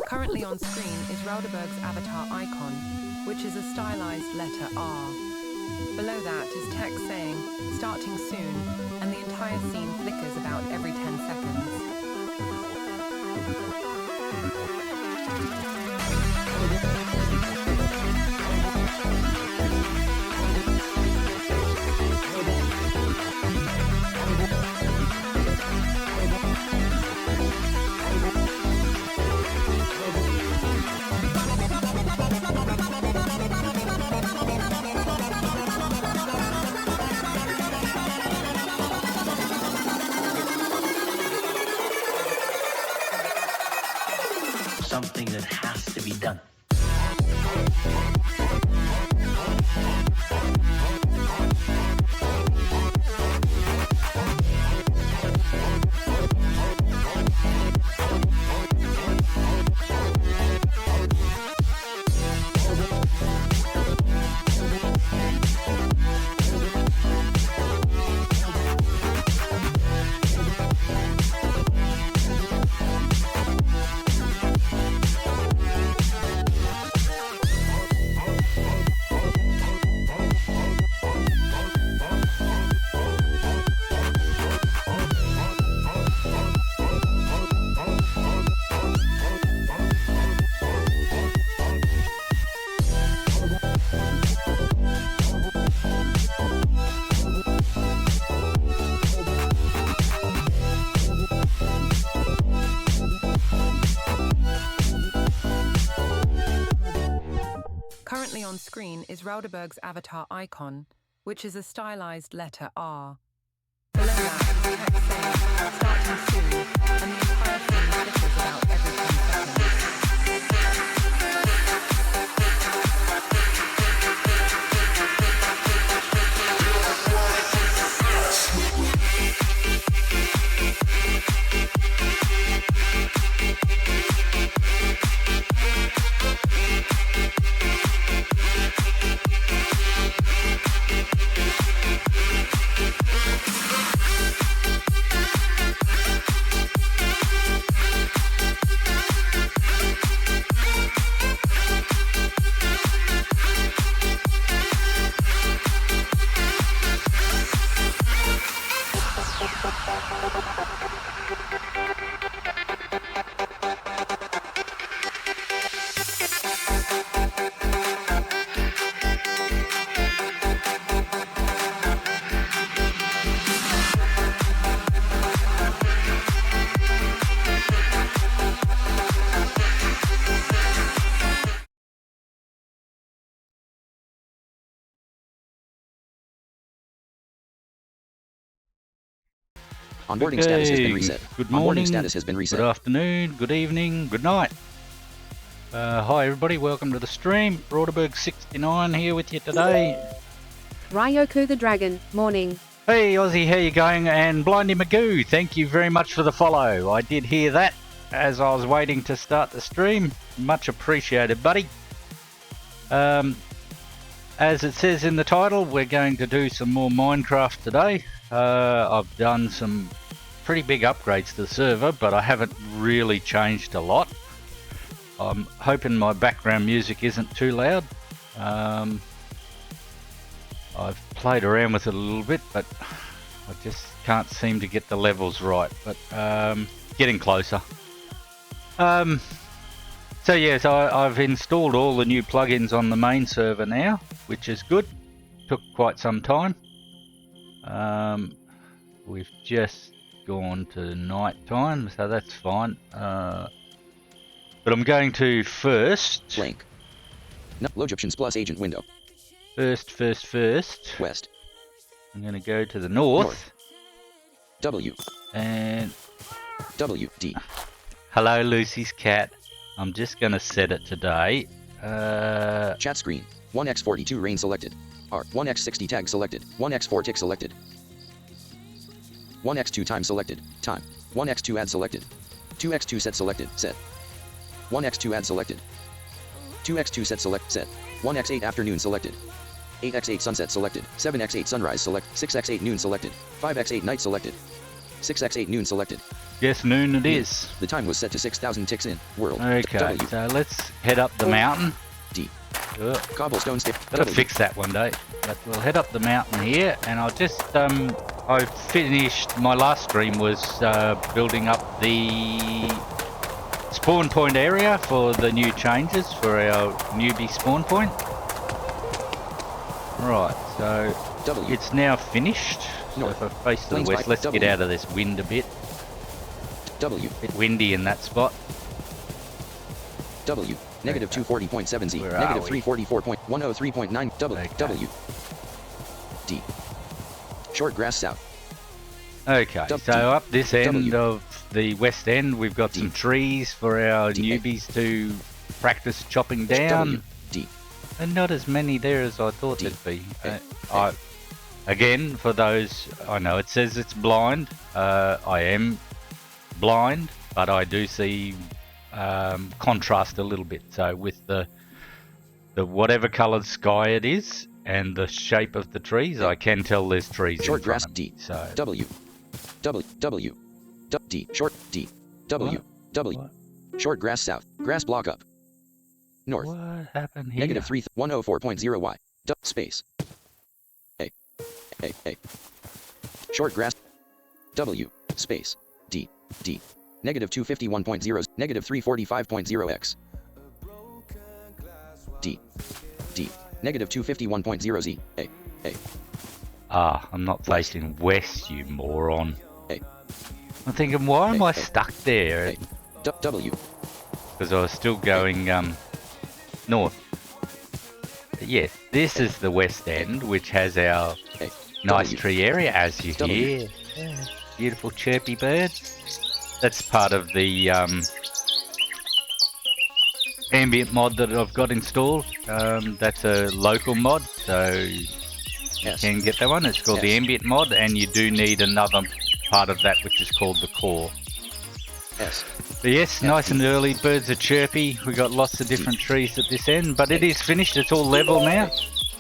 Currently on screen is Rauderberg's avatar icon, which is a stylized letter R. Below that is text saying, "Starting soon," and the entire scene flickers about every 10 seconds. Something that has to be done. Currently on screen is Rauderberg's avatar icon, which is a stylized letter R. Below that is text saying, "Starting soon," and the entire scene flickers about every 10 seconds. Onboarding status has been reset. Good morning, Onboarding status has been reset. good afternoon, good evening, good night. Hi everybody, welcome to the stream. Rauderberg69 here with you today. Ryoku the Dragon, morning. Hey Aussie, how you going? And Blindy Magoo, thank you very much for the follow. I did hear that as I was waiting to start the stream. Much appreciated, buddy. As it says in the title, we're going to do some more Minecraft today. I've done some pretty big upgrades to the server, but I haven't really changed a lot. I'm hoping my background music isn't too loud. I've played around with it a little bit, but I just can't seem to get the levels right. But getting closer. So yes, I've installed all the new plugins on the main server now, which is good. Took quite some time. We've just gone to night time, so that's fine. But I'm going to first. Blank. No, Logicians plus agent window. First. West. I'm going to go to the north. North. W. And W. D. hello, Lucy's cat. I'm just going to set it today. Chat screen. 1x42 rain selected. R. 1x60 tag selected. 1x4 tick selected. 1x2 time selected. Time. 1x2 add selected. 2x2 set selected. Set. 1x2 add selected. 2x2 set select. Set. 1x8 afternoon selected. 8x8 sunset selected. 7x8 sunrise select. 6x8 noon selected. 5x8 night selected. 6x8 noon selected. Yes, noon it is. The time was set to 6,000 ticks in. World. Okay, W. so let's head up the mountain. D. Ugh, Cobblestone stick. gotta W. fix that one day. But we'll head up the mountain here, and I'll just I finished my last stream was building up the spawn point area for the new changes for our newbie spawn point. Right, so W. it's now finished. So North. if I face to the Lanes west, by let's W. get out of this wind a bit. W. Bit windy in that spot. W. Negative Okay. 240.7 Z. Where Negative are we? 344.103.9 W. Okay. W. D. Short grass south. Okay, W. so up this end W. of the west end, we've got D. some trees for our D. newbies to practice chopping down. W. D. And not as many there as I thought D. there'd be. A. Again, for those, I know it says it's blind. I am blind, but I do see contrast a little bit. So with the whatever coloured sky it is and the shape of the trees, I can tell there's trees Short in grass front of me. D. So W. W. W. D. Short D. W. What? W. What? Short grass south. Grass block up. North. What happened here? Negative 104.0 Y. Space. A. Short grass. W. Space. D. D. Negative 251.0. Negative 345.0 X. D. D. Negative 251.0 Z. A. Ah, I'm not facing west, you moron. A. I'm thinking, why am A. I stuck there? A. W. Because I was still going north. But yes, this is the west end, which has our A. nice W. tree area, as you W. hear. Yeah, beautiful chirpy birds. That's part of the ambient mod that I've got installed. That's a local mod, so you S. can get that one. It's called the Yes. ambient mod, and you do need another part of that, which is called the core. S. But yes, nice and early. Birds are chirpy. We got lots of different trees at this end, but it is finished. It's all level now.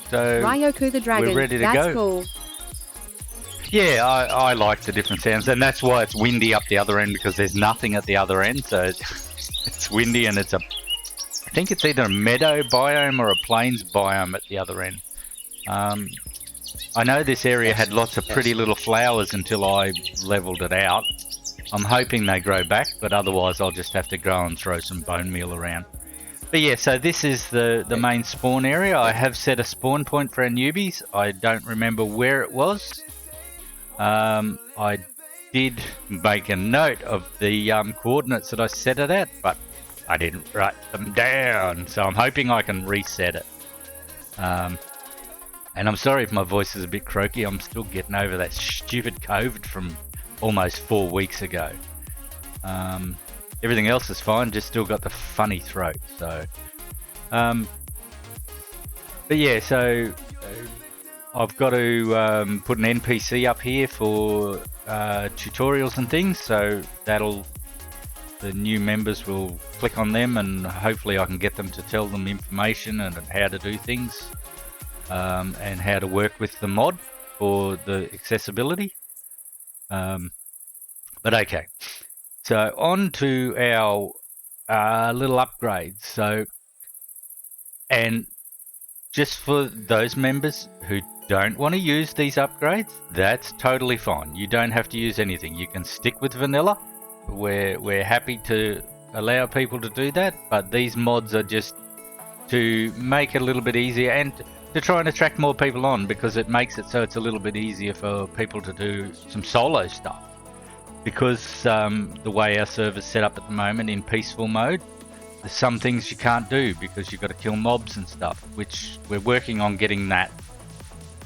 So Ryoku the Dragon. ready to That's go. cool. yeah, I like the different sounds, and that's why it's windy up the other end, because there's nothing at the other end. So it's windy, and it's I think it's either a meadow biome or a plains biome at the other end. I know this area had lots of pretty little flowers until I leveled it out. I'm hoping they grow back, but otherwise I'll just have to go and throw some bone meal around. But yeah, so this is the main spawn area. I have set a spawn point for our newbies. I don't remember where it was. I did make a note of the coordinates that I set it at, but I didn't write them down. So I'm hoping I can reset it. And I'm sorry if my voice is a bit croaky. I'm still getting over that stupid COVID from almost 4 weeks ago. Everything else is fine, just still got the funny throat. So, but yeah, so I've got to put an NPC up here for tutorials and things. So the new members will click on them, and hopefully I can get them to tell them information and how to do things, and how to work with the mod for the accessibility. But okay, so on to our little upgrades. So, and just for those members who don't want to use these upgrades, that's totally fine. You don't have to use anything. You can stick with vanilla. We're happy to allow people to do that, but these mods are just to make it a little bit easier and to try and attract more people on, because it makes it so it's a little bit easier for people to do some solo stuff. Because the way our server's set up at the moment in peaceful mode, there's some things you can't do because you've got to kill mobs and stuff, which we're working on getting that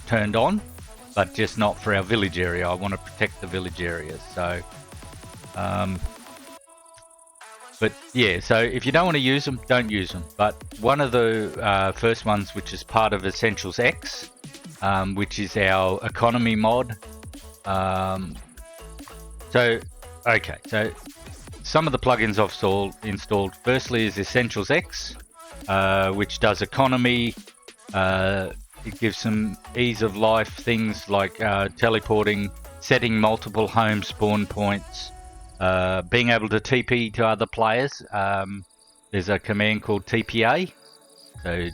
turned on, but just not for our village area. I want to protect the village areas. So but yeah, so if you don't want to use them, don't use them. But one of the first ones, which is part of Essentials X, which is our economy mod. So some of the plugins I've installed firstly is Essentials X, which does economy. It gives some ease of life things like teleporting, setting multiple home spawn points, being able to TP to other players. There's a command called TPA. So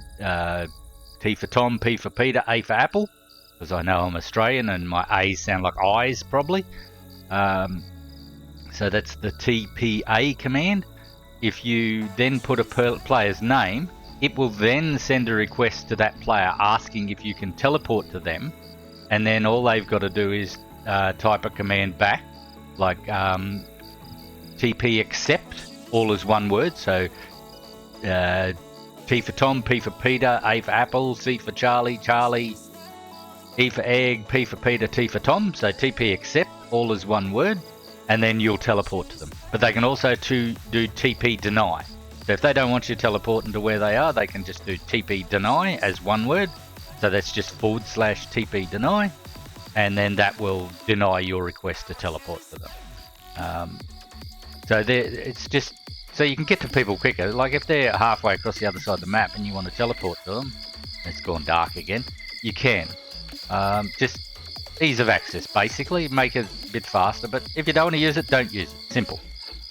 T for Tom, P for Peter, A for Apple, because I know I'm Australian and my A's sound like I's probably. So that's the TPA command. If you then put a player's name, it will then send a request to that player asking if you can teleport to them, and then all they've got to do is type a command back, like TP accept, all as one word. So T for Tom, P for Peter, A for Apple, C for Charlie, Charlie, E for egg, P for Peter, T for Tom. So TP accept, all as one word, and then you'll teleport to them. But they can also do TP deny. So if they don't want you teleporting to where they are, they can just do TP deny as one word. So that's just / TP deny, and then that will deny your request to teleport to them. So it's just so you can get to people quicker. Like if they're halfway across the other side of the map and you want to teleport to them, it's gone dark again, you can. Just ease of access, basically, make it a bit faster. But if you don't want to use it, don't use it. Simple.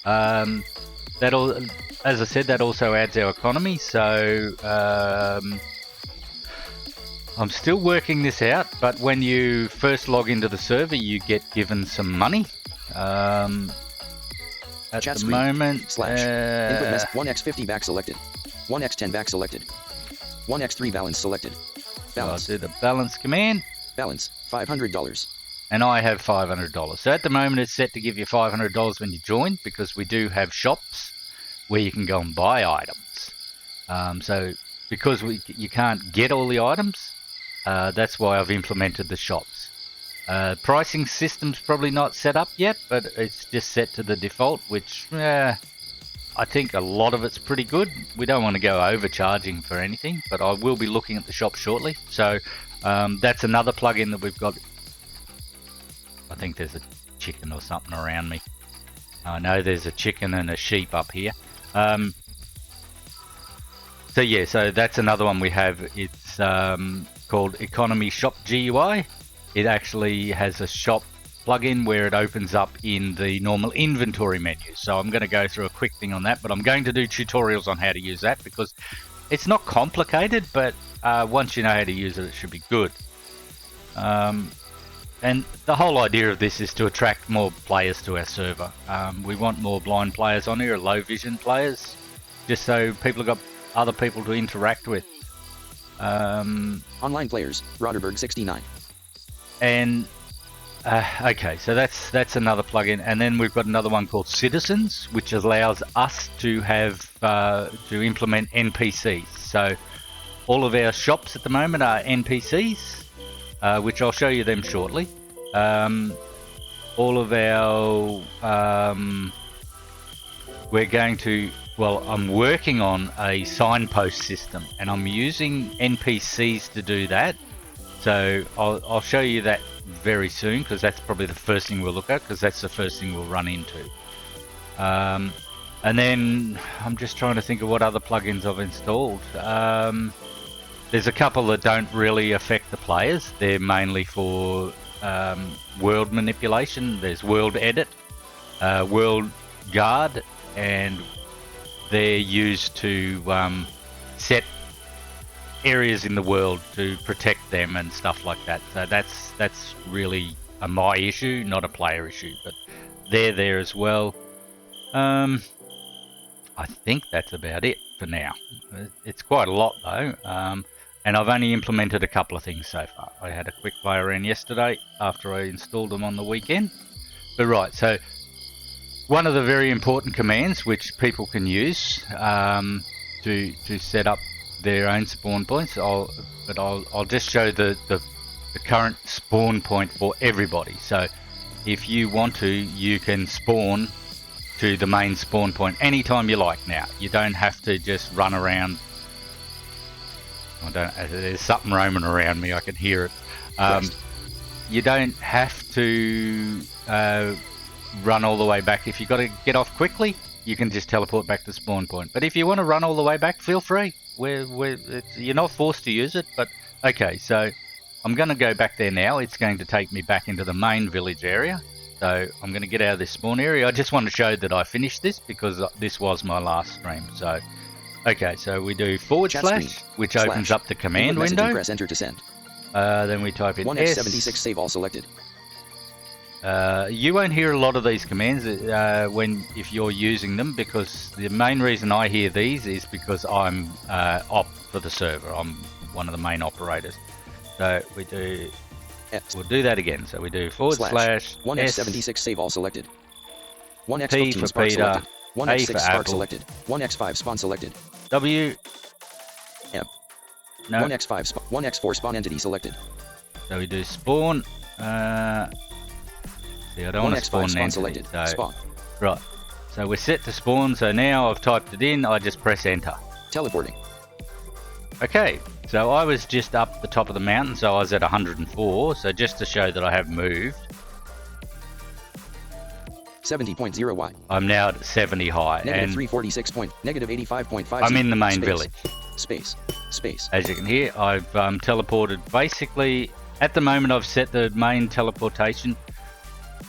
That'll, as I said, that also adds our economy. So I'm still working this out, but when you first log into the server, you get given some money. At Chat the screen. moment, Input mess 1x50 back selected. 1x10 back selected. 1x3 balance selected. I'll Balance. do the balance command, Balance $500. and I have $500. So at the moment, it's set to give you $500 when you join, because we do have shops where you can go and buy items. So because you can't get all the items, that's why I've implemented the shops. Pricing system's probably not set up yet, but it's just set to the default, which I think a lot of it's pretty good. We don't want to go overcharging for anything, but I will be looking at the shop shortly. So that's another plugin that we've got. I think there's a chicken or something around me. I know there's a chicken and a sheep up here. So yeah, so that's another one we have. It's called Economy Shop GUI. It actually has a shop plugin where it opens up in the normal inventory menu. So I'm going to go through a quick thing on that, but I'm going to do tutorials on how to use that, because it's not complicated, but once you know how to use it, it should be good. And the whole idea of this is to attract more players to our server. We want more blind players on here, or low vision players, just so people have got other people to interact with. Online players, Roderberg 69. And okay, so that's another plugin, and then we've got another one called Citizens, which allows us to have to implement NPCs. So all of our shops at the moment are NPCs, which I'll show you them shortly. All of our we're going to, well, I'm working on a signpost system, and I'm using NPCs to do that. So I'll show you that very soon, because that's probably the first thing we'll look at, because that's the first thing we'll run into. And then I'm just trying to think of what other plugins I've installed. There's a couple that don't really affect the players. They're mainly for world manipulation. There's World Edit, World Guard, and they're used to set areas in the world to protect them and stuff like that. So that's really a my issue, not a player issue. But they're there as well. I think that's about it for now. It's quite a lot though, and I've only implemented a couple of things so far. I had a quick play around yesterday after I installed them on the weekend. But right, so one of the very important commands which people can use to set up their own spawn points. I'll just show the current spawn point for everybody. So if you want to, you can spawn to the main spawn point anytime you like now. You don't have to just run around. There's something roaming around me, I can hear it. You don't have to run all the way back. If you've got to get off quickly, you can just teleport back to spawn point. But if you want to run all the way back, feel free. You're not forced to use it, but okay, so I'm going to go back there now. It's going to take me back into the main village area. So I'm going to get out of this spawn area. I just want to show that I finished this because this was my last stream. So, okay, so we do / which opens up the command window. Press enter to send. Then we type in 1x76 save all selected. You won't hear a lot of these commands if you're using them, because the main reason I hear these is because I'm op for the server. I'm one of the main operators. So we do. We'll do that again. So we do / 1x76 save all selected. 1x15 for spark Peter, selected. 1x6 for spark Apple. selected. 1x5 spawn selected. W. M. No. 1x4 spawn entity selected. So we do spawn. See, I don't want to 1x5 spawn spawn entity, selected. so- Spawn. Right. So we're set to spawn. So now I've typed it in. I just press enter. Teleporting. Okay. So I was just up the top of the mountain. So I was at 104. So just to show that I have moved, 70.0 wide. I'm now at 70 high. Negative And 346 point. Negative 85.5. I'm in the main space. village. Space. As you can hear, I've teleported. Basically, at the moment, I've set the main teleportation,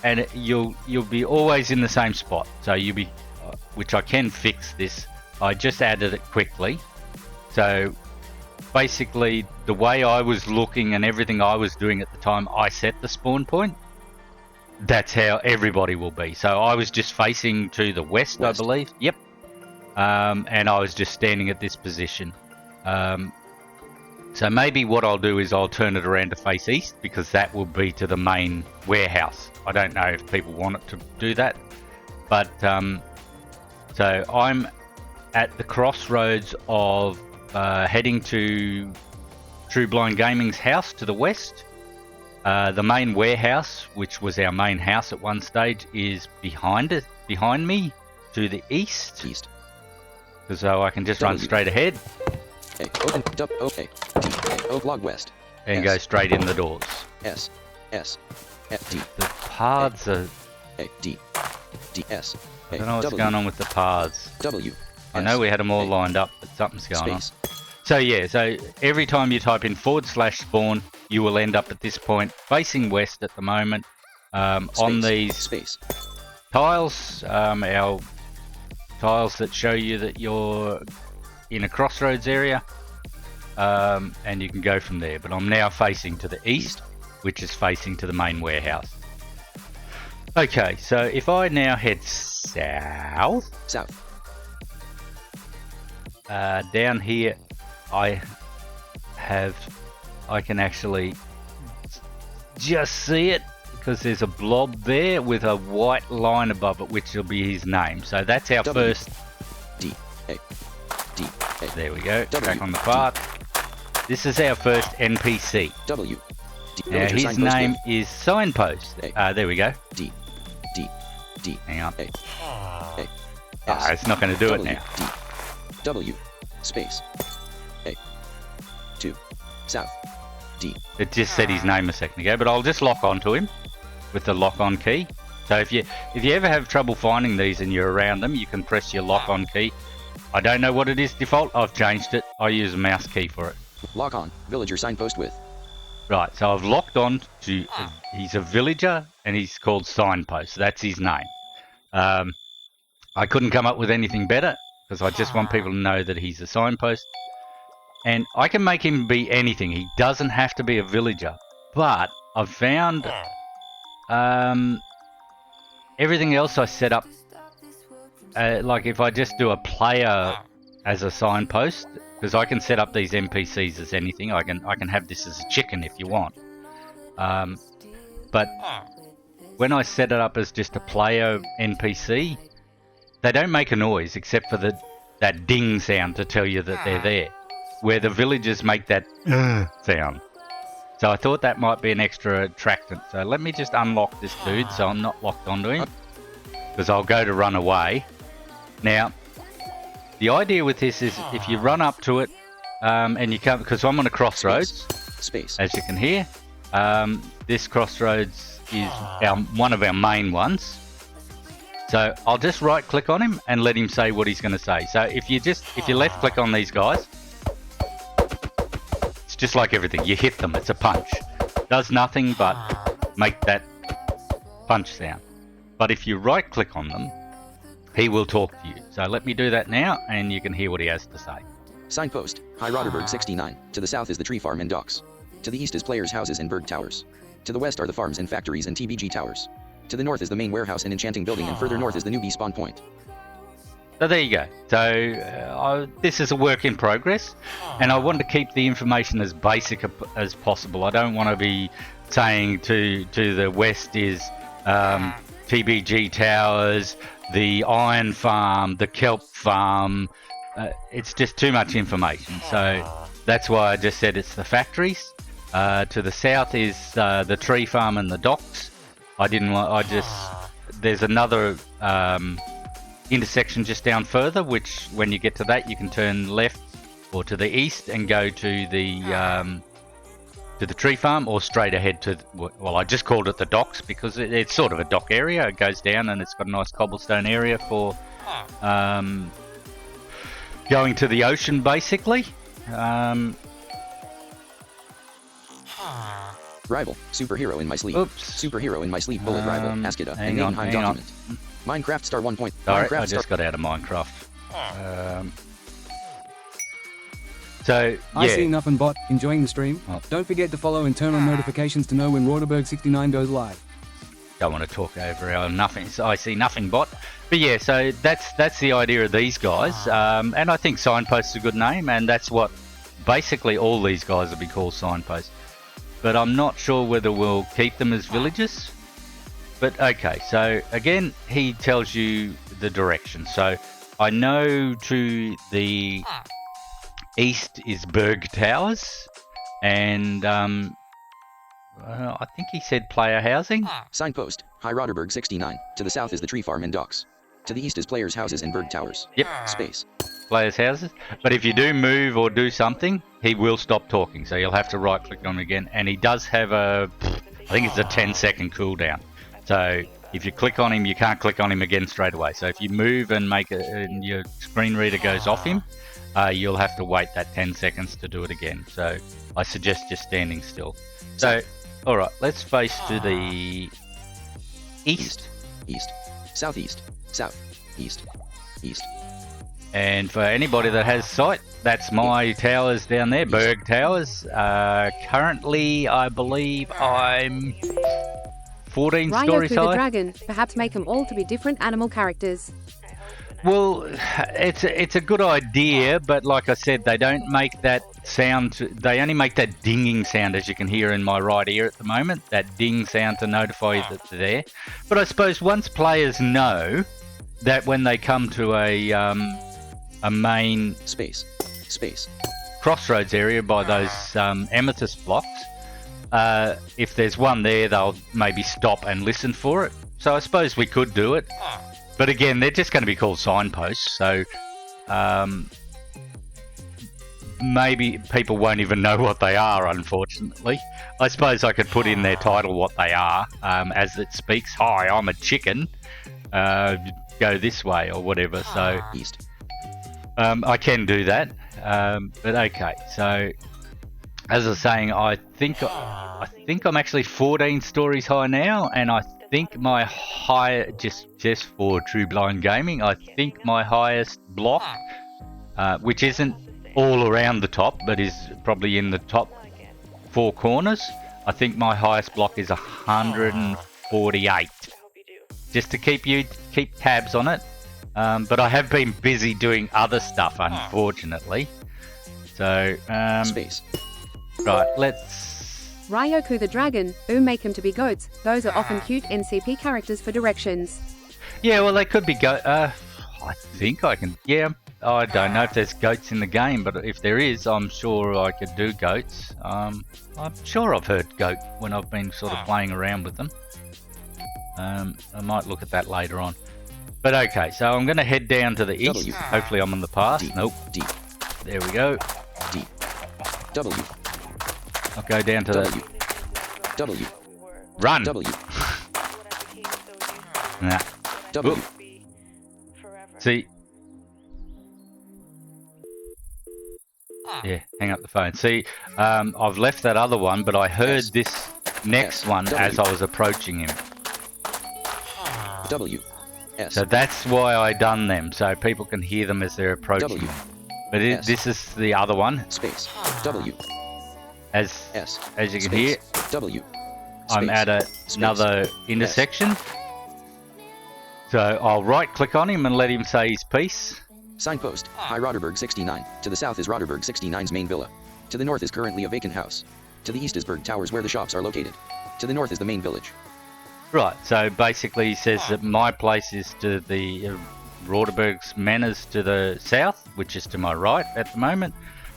and you'll be always in the same spot. So you'll be, which I can fix this. I just added it quickly. So basically, the way I was looking and everything I was doing at the time, I set the spawn point. That's how everybody will be. So I was just facing to the west. I believe. Yep. And I was just standing at this position. So maybe what I'll do is I'll turn it around to face east, because that will be to the main warehouse. I don't know if people want it to do that, but so I'm at the crossroads of heading to True Blind Gaming's house to the west. The main warehouse, which was our main house at one stage, is behind me to the east. So I can just run straight ahead A. Open. Okay. D. A. O. Log west. and S. go straight in the doors. S. F. D. The paths are... A. D. D. S. I don't know what's going on with the paths. W. I know we had them all lined up, but something's going on. Space. So yeah, so every time you type in / spawn, you will end up at this point, facing west at the moment, on these Space. tiles, our tiles that show you that you're in a crossroads area, and you can go from there. But I'm now facing to the east, which is facing to the main warehouse. Okay, so if I now head south, down here I can actually just see it, because there's a blob there with a white line above it, which will be his name. So that's our W. first. D. A. D. A. There we go. W. Back on the path. This is our first NPC. W. D. Now Villager his signpost name with is Signpost. There we go. D. D. D. Hang on. A. A. It's not going to do it W. now. D. W. Space. A. 2. South. D. It just said his name a second ago, but I'll just lock onto him with the lock on key. So if you ever have trouble finding these and you're around them, you can press your lock on key. I don't know what it is default. I've changed it. I use a mouse key for it. Lock on. Villager signpost with. Right, so I've locked on to, he's a villager and he's called Signpost. That's his name. I couldn't come up with anything better, because I just want people to know that he's a signpost. And I can make him be anything. He doesn't have to be a villager. But I've found everything else I set up, like if I just do a player as a signpost, because I can set up these NPCs as anything. I can have this as a chicken if you want. But when I set it up as just a player NPC, they don't make a noise except for that ding sound to tell you that they're there, where the villagers make that sound. So I thought that might be an extra attractant. So let me just unlock this dude so I'm not locked onto him, because I'll go to run away. Now, the idea with this is if you run up to it and you come, because I'm on a crossroads, Space. as you can hear. This crossroads is one of our main ones. So I'll just right click on him and let him say what he's going to say. So if you left click on these guys, it's just like everything. You hit them, it's a punch. Does nothing but make that punch sound. But if you right click on them, he will talk to you. So let me do that now and you can hear what he has to say. Signpost, High Roderberg 69. To the south is the tree farm and docks. To the east is players' houses and bird towers. To the west are the farms and factories and TBG towers. To the north is the main warehouse and enchanting building, and further north is the newbie spawn point. So there you go. So this is a work in progress, and I want to keep the information as basic as possible. I don't want to be saying to the west is TBG towers, the iron farm, the kelp farm. It's just too much information. So that's why I just said it's the factories. To the south is the tree farm and the docks. There's another intersection just down further, which when you get to that, you can turn left or to the east and go to the tree farm, or straight ahead to, well, I just called it the docks because it's sort of a dock area. It goes down and it's got a nice cobblestone area for going to the ocean, basically. Rival, superhero in my sleep. Oops. Superhero in my sleep, bullet rival, Askida, hang and on, Nameheim hang on. document. Minecraft star 1 point. Sorry, Minecraft I just got out of Minecraft. So, I see yeah, Nothing Bot, enjoying the stream. Oh. Don't forget to follow and turn on notifications to know when Roderberg69 goes live. don't want to talk over our nothing. So I see nothing bot. But yeah, so that's the idea of these guys. And I think Signpost is a good name, and that's what basically all these guys will be called, Signpost. But I'm not sure whether we'll keep them as villages. But okay, so again, he tells you the direction. So I know to the east is Berg Towers, and I think he said player housing. Signpost, High Roderberg 69. To the south is the tree farm and docks. To the east is players' houses and bird towers. Yep, Space. players' houses. But if you do move or do something, he will stop talking. So you'll have to right click on him again. And he does have I think it's a 10-second cooldown. So if you click on him, you can't click on him again straight away. So if you move and and your screen reader goes off him, you'll have to wait that 10 seconds to do it again. So I suggest just standing still. So, all right, let's face to the east. East. Southeast. South. East. East. And for anybody that has sight, that's my towers down there, Berg Towers. Currently, I believe I'm 14 Ryoku stories the high. dragon, perhaps make them all to be different animal characters. Well, it's a good idea, but like I said, they don't make that sound. They only make that dinging sound, as you can hear in my right ear at the moment. That ding sound to notify you that they're there. But I suppose once players know that when they come to a main Space. Space. crossroads area by those amethyst blocks, if there's one there, they'll maybe stop and listen for it. So I suppose we could do it. But again, they're just going to be called signposts, so maybe people won't even know what they are, unfortunately. I suppose I could put in their title what they are, as it speaks. Hi, I'm a chicken. Go this way or whatever. So East. I can do that. But okay, so as I was saying, I think I'm actually 14 stories high now, and I think my high, just for True Blind Gaming, I think my highest block, which isn't all around the top, but is probably in the top 4 corners. I think my highest block is 148. Just to keep tabs on it. But I have been busy doing other stuff, unfortunately. So, Space. right, let's... Ryoku the dragon, make him to be goats. Those are often cute NCP characters for directions. Yeah, well, they could be I think I can... Yeah, I don't know if there's goats in the game, but if there is, I'm sure I could do goats. I'm sure I've heard goat when I've been sort of playing around with them. I might look at that later on. But okay, so I'm going to head down to the east. W. Hopefully I'm on the path. D. Nope. D. There we go. D. W. I'll go down to W. the... W. Run! W. Nah. W. Oop. See? Yeah, hang up the phone. See, I've left that other one, but I heard this next one as I was approaching him. W. S. So that's why I done them, so people can hear them as they're approaching W. them. But S. this is the other one. Space. W. As S. you can Space. hear, W. I'm Space. at another intersection. So I'll right click on him and let him say his piece. Signpost. High Roderberg 69. To the south is Roderberg 69's main villa. To the north is currently a vacant house. To the east is Berg Towers where the shops are located. To the north is the main village. Right, so basically he says that my place is to the Roderberg's Manors to the south, which is to my right at the moment.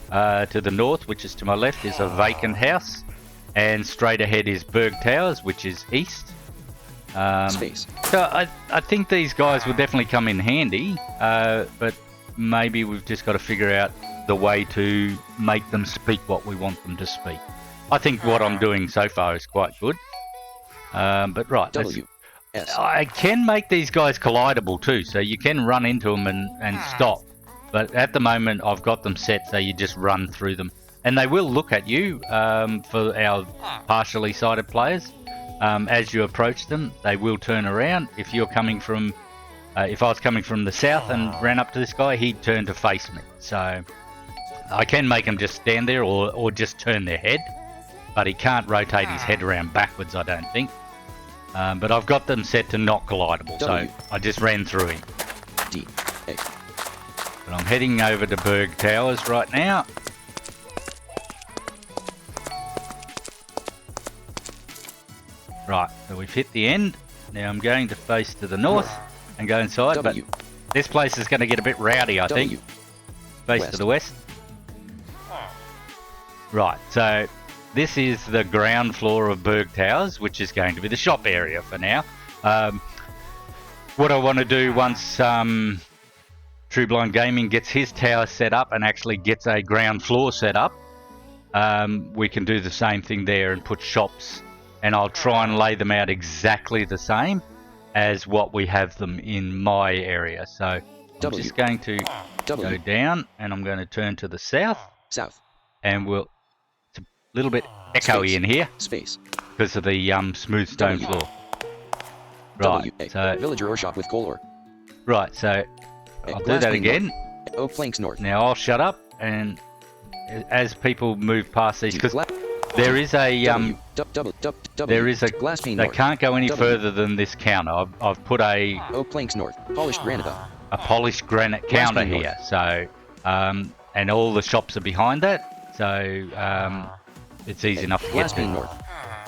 To the north, which is to my left, is a vacant house. And straight ahead is Berg Towers, which is east. Space. So I think these guys will definitely come in handy, but maybe we've just got to figure out the way to make them speak what we want them to speak. I think what I'm doing so far is quite good. But right, W. S. I can make these guys collidable too, so you can run into them and stop. But at the moment, I've got them set so you just run through them. And they will look at you for our partially sighted players. As you approach them, they will turn around. If you're coming from, if I was coming from the south and ran up to this guy, he'd turn to face me. So I can make him just stand there or just turn their head. But he can't rotate his head around backwards, I don't think. But I've got them set to not collidable, W. so I just ran through him. D. A. But I'm heading over to Berg Towers right now. Right, so we've hit the end. Now I'm going to face to the north and go inside, W. but this place is going to get a bit rowdy, I W. think. Face West. to the west. Right, so this is the ground floor of Berg Towers, which is going to be the shop area for now. What I want to do once True Blind Gaming gets his tower set up and actually gets a ground floor set up, we can do the same thing there and put shops, and I'll try and lay them out exactly the same as what we have them in my area. So I'm W. just going to W. go down and I'm going to turn to the south, South. and it's a little bit echoey Space. in here Space. because of the smooth stone W. floor. Right, W. A. so Villager or shop with coal ore. right, so A. I'll do Glass that pane again. north. Oak planks north. Now I'll shut up, and as people move past these, because Gla- there is a W. W. W. there is a glass pane they north. can't go any W. further than this counter. I've put a Oak planks north. Polished granite. polished granite Glass counter pane north. here. So and all the shops are behind that, so it's easy enough to get Glass pane to. north.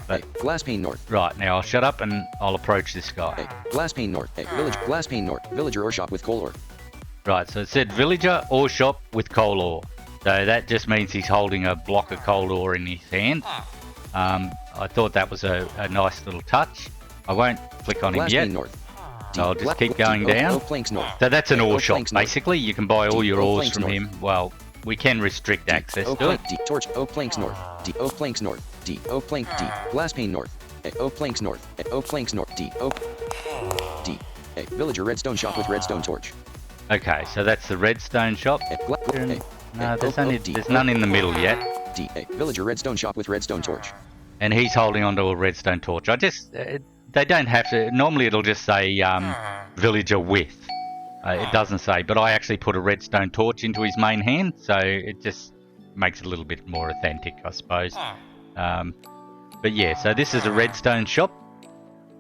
But- A. Glass pane north. Right, now I'll shut up and I'll approach this guy. A. Glass pane north. A. Village. Glass pane north. Villager or shop with coal ore. Right, so it said villager or shop with coal ore. So that just means he's holding a block of coal ore in his hand. I thought that was a nice little touch. I won't click on him Glass yet. pane north. D. I'll just Gla- keep D. going Oak- down. Oak planks north. So that's an A. ore Oak shop, planks north. basically. You can buy all D. your Oak ores planks from north. him. Well, we can restrict access Oak to it. plank. D. Torch. Oak planks north. D. Oak planks north. D. Oak plank. D. Glass pane north. A. Oak planks north. A. Oak planks north. D. Oak. D. A. Villager redstone shop with redstone torch. Okay, so that's the redstone shop. A. A. No, A. there's, Oak- only, Oak D. there's none in the middle yet. D. A. Villager redstone shop with redstone torch. And he's holding onto a redstone torch. I just, they don't have to, normally it'll just say villager with. It doesn't say, but I actually put a redstone torch into his main hand, so it just makes it a little bit more authentic, I suppose. But yeah, so this is a redstone shop,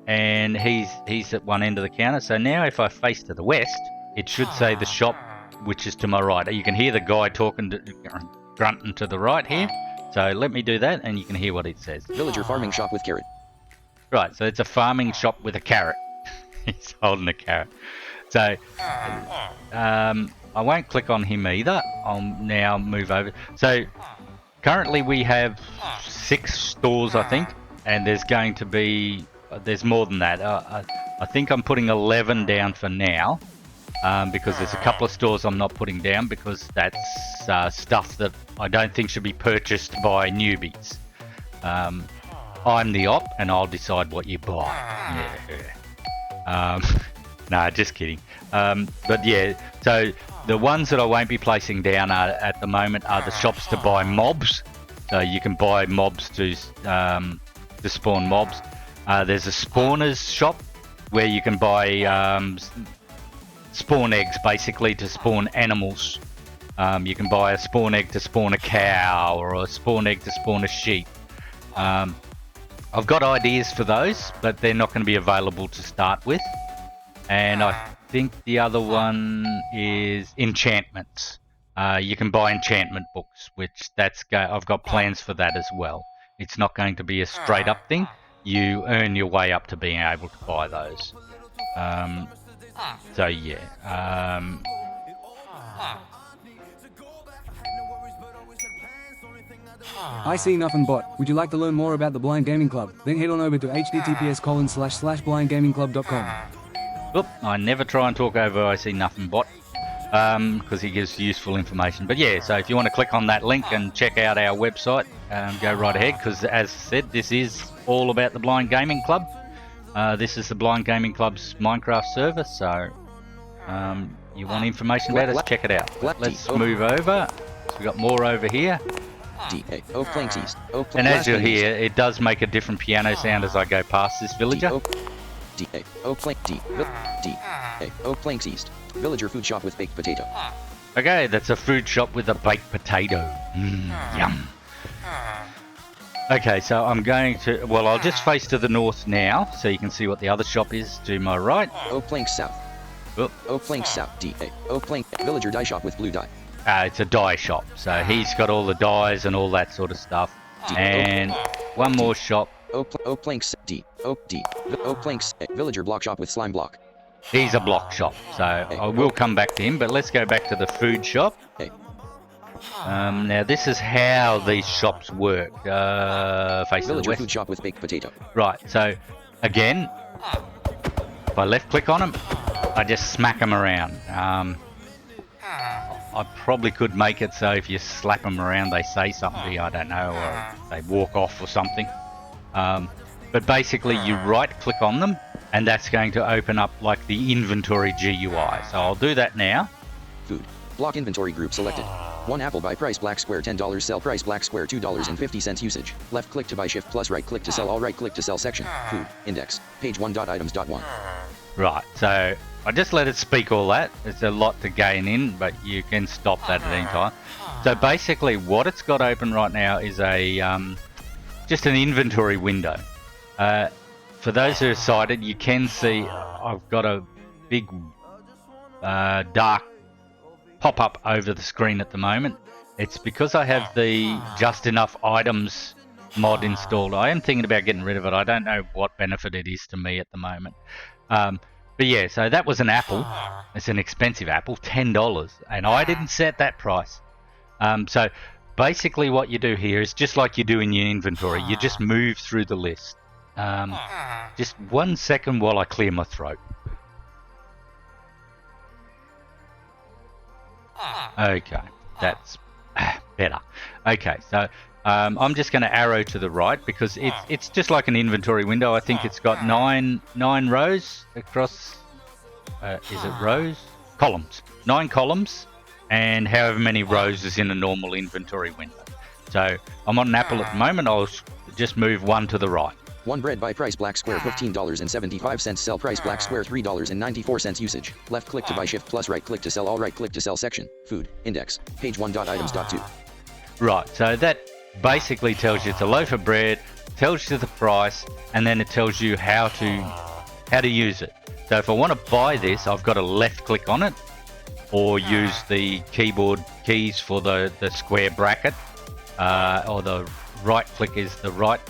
and he's at one end of the counter. So now if I face to the west, it should say the shop, which is to my right. You can hear the guy grunting to the right here. So let me do that, and you can hear what it says. Villager farming shop with carrot. Right, so it's a farming shop with a carrot. He's holding a carrot. So I won't click on him either. I'll now move over. So currently we have 6 stores, I think, and there's going to be, there's more than that. I think I'm putting 11 down for now, because there's a couple of stores I'm not putting down because that's stuff that I don't think should be purchased by newbies. I'm the op, and I'll decide what you buy. Yeah. No, just kidding. But yeah, so the ones that I won't be placing down at the moment are the shops to buy mobs. So you can buy mobs to spawn mobs. There's a spawners shop where you can buy spawn eggs, basically to spawn animals. You can buy a spawn egg to spawn a cow, or a spawn egg to spawn a sheep. I've got ideas for those, but they're not going to be available to start with. And I think the other one is enchantments. You can buy enchantment books, which I've got plans for that as well. It's not going to be a straight up thing. You earn your way up to being able to buy those. So yeah. I see nothing but. Would you like to learn more about the Blind Gaming Club? Then head on over to https://blindgamingclub.com. Oop, I never try and talk over I see nothing bot, because he gives useful information. But yeah, so if you want to click on that link and check out our website, go right ahead, because as I said, this is all about the Blind Gaming Club. This is the Blind Gaming Club's Minecraft server, so you want information about us, check it out. Let's move over. So we've got more over here. Planks East. And as you'll hear, it does make a different piano sound as I go past this villager. Planks East. Villager food shop with baked potato. Okay, that's a food shop with a baked potato. Yum. Okay, so I'm going to, well, I'll just face to the north now, so you can see what the other shop is to my right. Planks South. Planks South. Villager dye shop with blue dye. It's a dye shop, so he's got all the dyes and all that sort of stuff. And one more shop. Planks Planks Villager block shop with slime block. He's a block shop, so I will come back to him, but let's go back to the food shop. Now this is how these shops work. Face to the Villager west. food shop with baked potato. Right, so again, if I left click on them, I just smack them around. I probably could make it so if you slap them around they say something, I don't know, or they walk off or something. But basically you right click on them and that's going to open up like the inventory GUI. So I'll do that now. Food. Block inventory group selected. 1 apple buy price black square $10 sell price black square $2.50 usage. Left click to buy shift plus right click to sell all right click to sell section. Food. Index. Page 1.items.1. Right, so I just let it speak all that. It's a lot to gain in, but you can stop that at any time. So basically what it's got open right now is a just an inventory window. For those who are sighted, you can see I've got a big dark pop-up over the screen at the moment. It's because I have the just enough items mod installed. I am thinking about getting rid of it. I don't know what benefit it is to me at the moment. But yeah, so that was an apple. It's an expensive apple, $10, and I didn't set that price. So basically what you do here is just like you do in your inventory. You just move through the list. Just 1 second while I clear my throat. Okay, that's better. Okay, so I'm just going to arrow to the right because it's just like an inventory window. I think it's got nine rows across. Is it rows? Columns. 9 columns, and however many rows is in a normal inventory window. So I'm on an apple at the moment. I'll just move 1 to the right. 1 bread buy price black square $15.75 sell price black square $3.94 usage. Left click to buy shift plus right click to sell all right click to sell section. Food. Index. Page 1.items.2. Right, so that basically tells you it's a loaf of bread, tells you the price, and then it tells you how to use it. So if I want to buy this, I've got to left click on it, or use the keyboard keys for the square bracket, or the right click is the right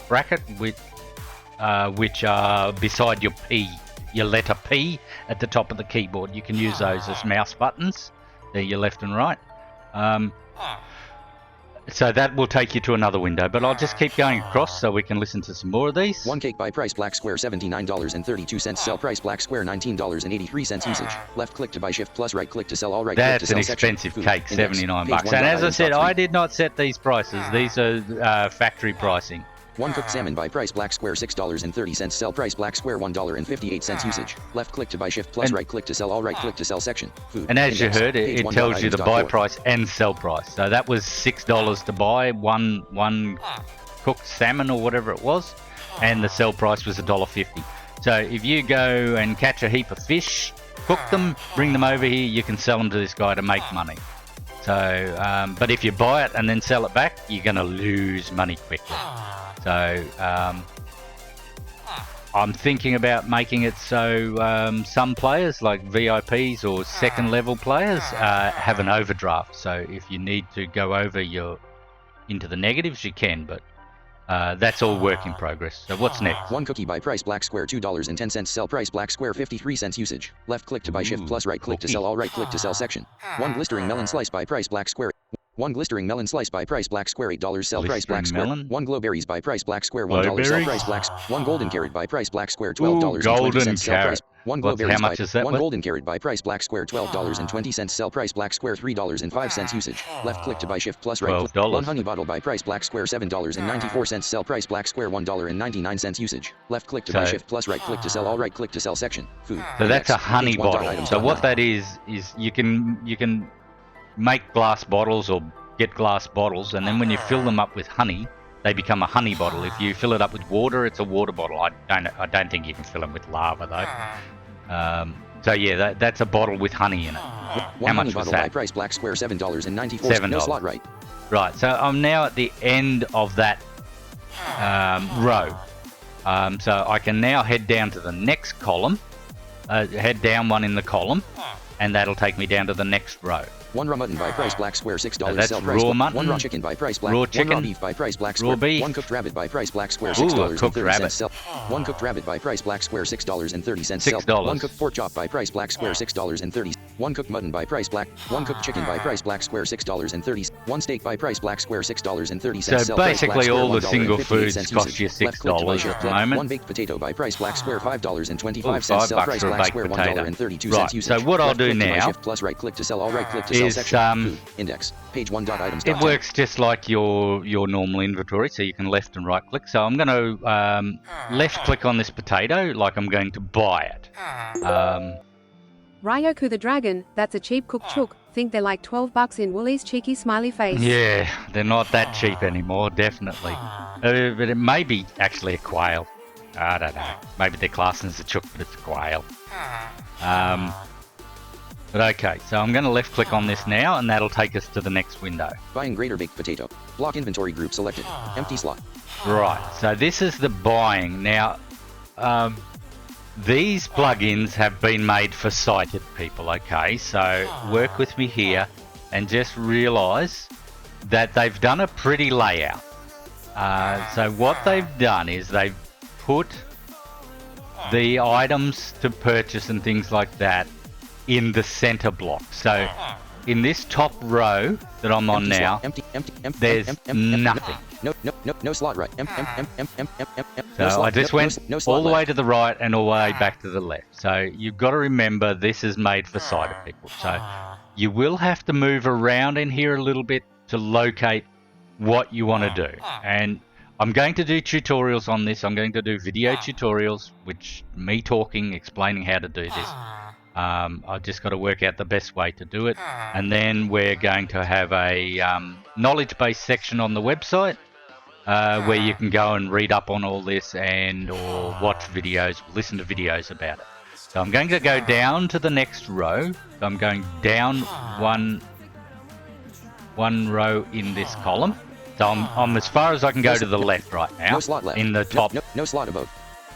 bracket, which are beside your P, your letter P at the top of the keyboard. You can use those as mouse buttons. They're your left and right. So that will take you to another window, but I'll just keep going across so we can listen to some more of these. 1 cake buy price black square $79.32 sell price black square $19.83 usage. Left click to buy shift plus right click to sell all right click to That's an sell section. expensive Food. cake, Index. 79 Page bucks. And as I said, 1.items.3. I did not set these prices. These are factory pricing. 1 cooked salmon buy price black square $6.30 sell price black square $1.58 usage. Left click to buy shift plus And- right click to sell all right click to sell section. Food. And as Index. you heard, Page it 1 tells you the buy items.4. price and sell price. So that was $6 to buy one cooked salmon or whatever it was, and the sell price was $1.50. So if you go and catch a heap of fish, cook them, bring them over here, you can sell them to this guy to make money. So, but if you buy it and then sell it back, you're going to lose money quickly. So I'm thinking about making it so some players like VIPs or second level players have an overdraft. So if you need to go over into the negatives, you can, but that's all work in progress. So what's next? 1 cookie buy price black square $2.10 sell price black square 53 cents usage. Left click to buy shift plus right click to sell all right click to sell section. 1 glistering melon slice buy price black square. 1 glistering melon slice by price black square $8 sell price black Glistering square. melon? 1 glowberries by price black square $1 sell Glowberries? price black. 1 golden carrot by price black square Ooh, $12.20 golden sell price. carrot. 1 What's- glowberries how much by is that 1 worth? golden carrot by price black square $12.20 sell price black square $3.05 usage. Left click to buy shift plus right click. $12. 1 honey bottle by price black square $7.94 sell price black square $1.99 usage. Left click to buy So- shift plus right click to sell all right click to sell section. Food. So that's a Index. honey Page 1 bottle. items So dot what net. that is you can make glass bottles or get glass bottles, and then when you fill them up with honey, they become a honey bottle. If you fill it up with water, it's a water bottle. I don't think you can fill them with lava though. So yeah, that's a bottle with honey in it. How 1 honey much was bottle by that? price black square $7.94. $7. No slot right. Right, so I'm now at the end of that row. So I can now head down to the next column, head down one in the column, and that'll take me down to the next row. 1 raw mutton by price black square $6 that's sell price. raw 1 mutton, raw chicken by price black. raw 1 raw chicken, beef by price black raw square. beef. 1 cooked rabbit by price black square Ooh, a $6.30 cooked rabbit. sell. 1 cooked rabbit by price black square $6.30 sell. $6. 1 cooked pork chop by price black square $6.30. 1 cooked mutton by price black. 1 cooked chicken by price black square $6.30. 1 steak by price black square $6.30 So sell price black basically square all the $1.58 single foods usage. cost you Left click to buy $6 shift at the black. moment. 1 baked potato by price black square $5.25 Ooh, sell $5 price for a black baked square potato. $1.32 Right, usage. so what I'll Left do click to buy now shift plus right click to sell all right click to sell is, section. Food. Index. Page 1 items. It works just like your normal inventory, so you can left and right click. So I'm going to left click on this potato like I'm going to buy it. Ryoku the Dragon, that's a cheap cooked chook. Think they're like 12 bucks in Woolies cheeky smiley face. Yeah, they're not that cheap anymore, definitely. But it may be actually a quail. I don't know. Maybe they're classing as a chook, but it's a quail. But okay, so I'm going to left click on this now, and that'll take us to the next window. Buying greater baked potato. Block inventory group selected. Empty slot. Right, so this is the buying. Now, these plugins have been made for sighted people, okay? So work with me here and just realize that they've done a pretty layout. So what they've done is they've put the items to purchase and things like that in the center block. So in this top row that I'm on Empty now, slot. there's nothing. No slot right. So I just went all the way to the right and all the way back to the left. So you've got to remember this is made for sighted people. So you will have to move around in here a little bit to locate what you want to do. And I'm going to do tutorials on this. I'm going to do video tutorials, which me talking, explaining how to do this. I've just got to work out the best way to do it. And then we're going to have a knowledge-based section on the website. where you can go and read up on all this and or watch videos, listen to videos about it. So I'm going to go down to the next row. So I'm going down one row in this column. So I'm as far as I can go to the left right now. No slot left. In the top. No slot above.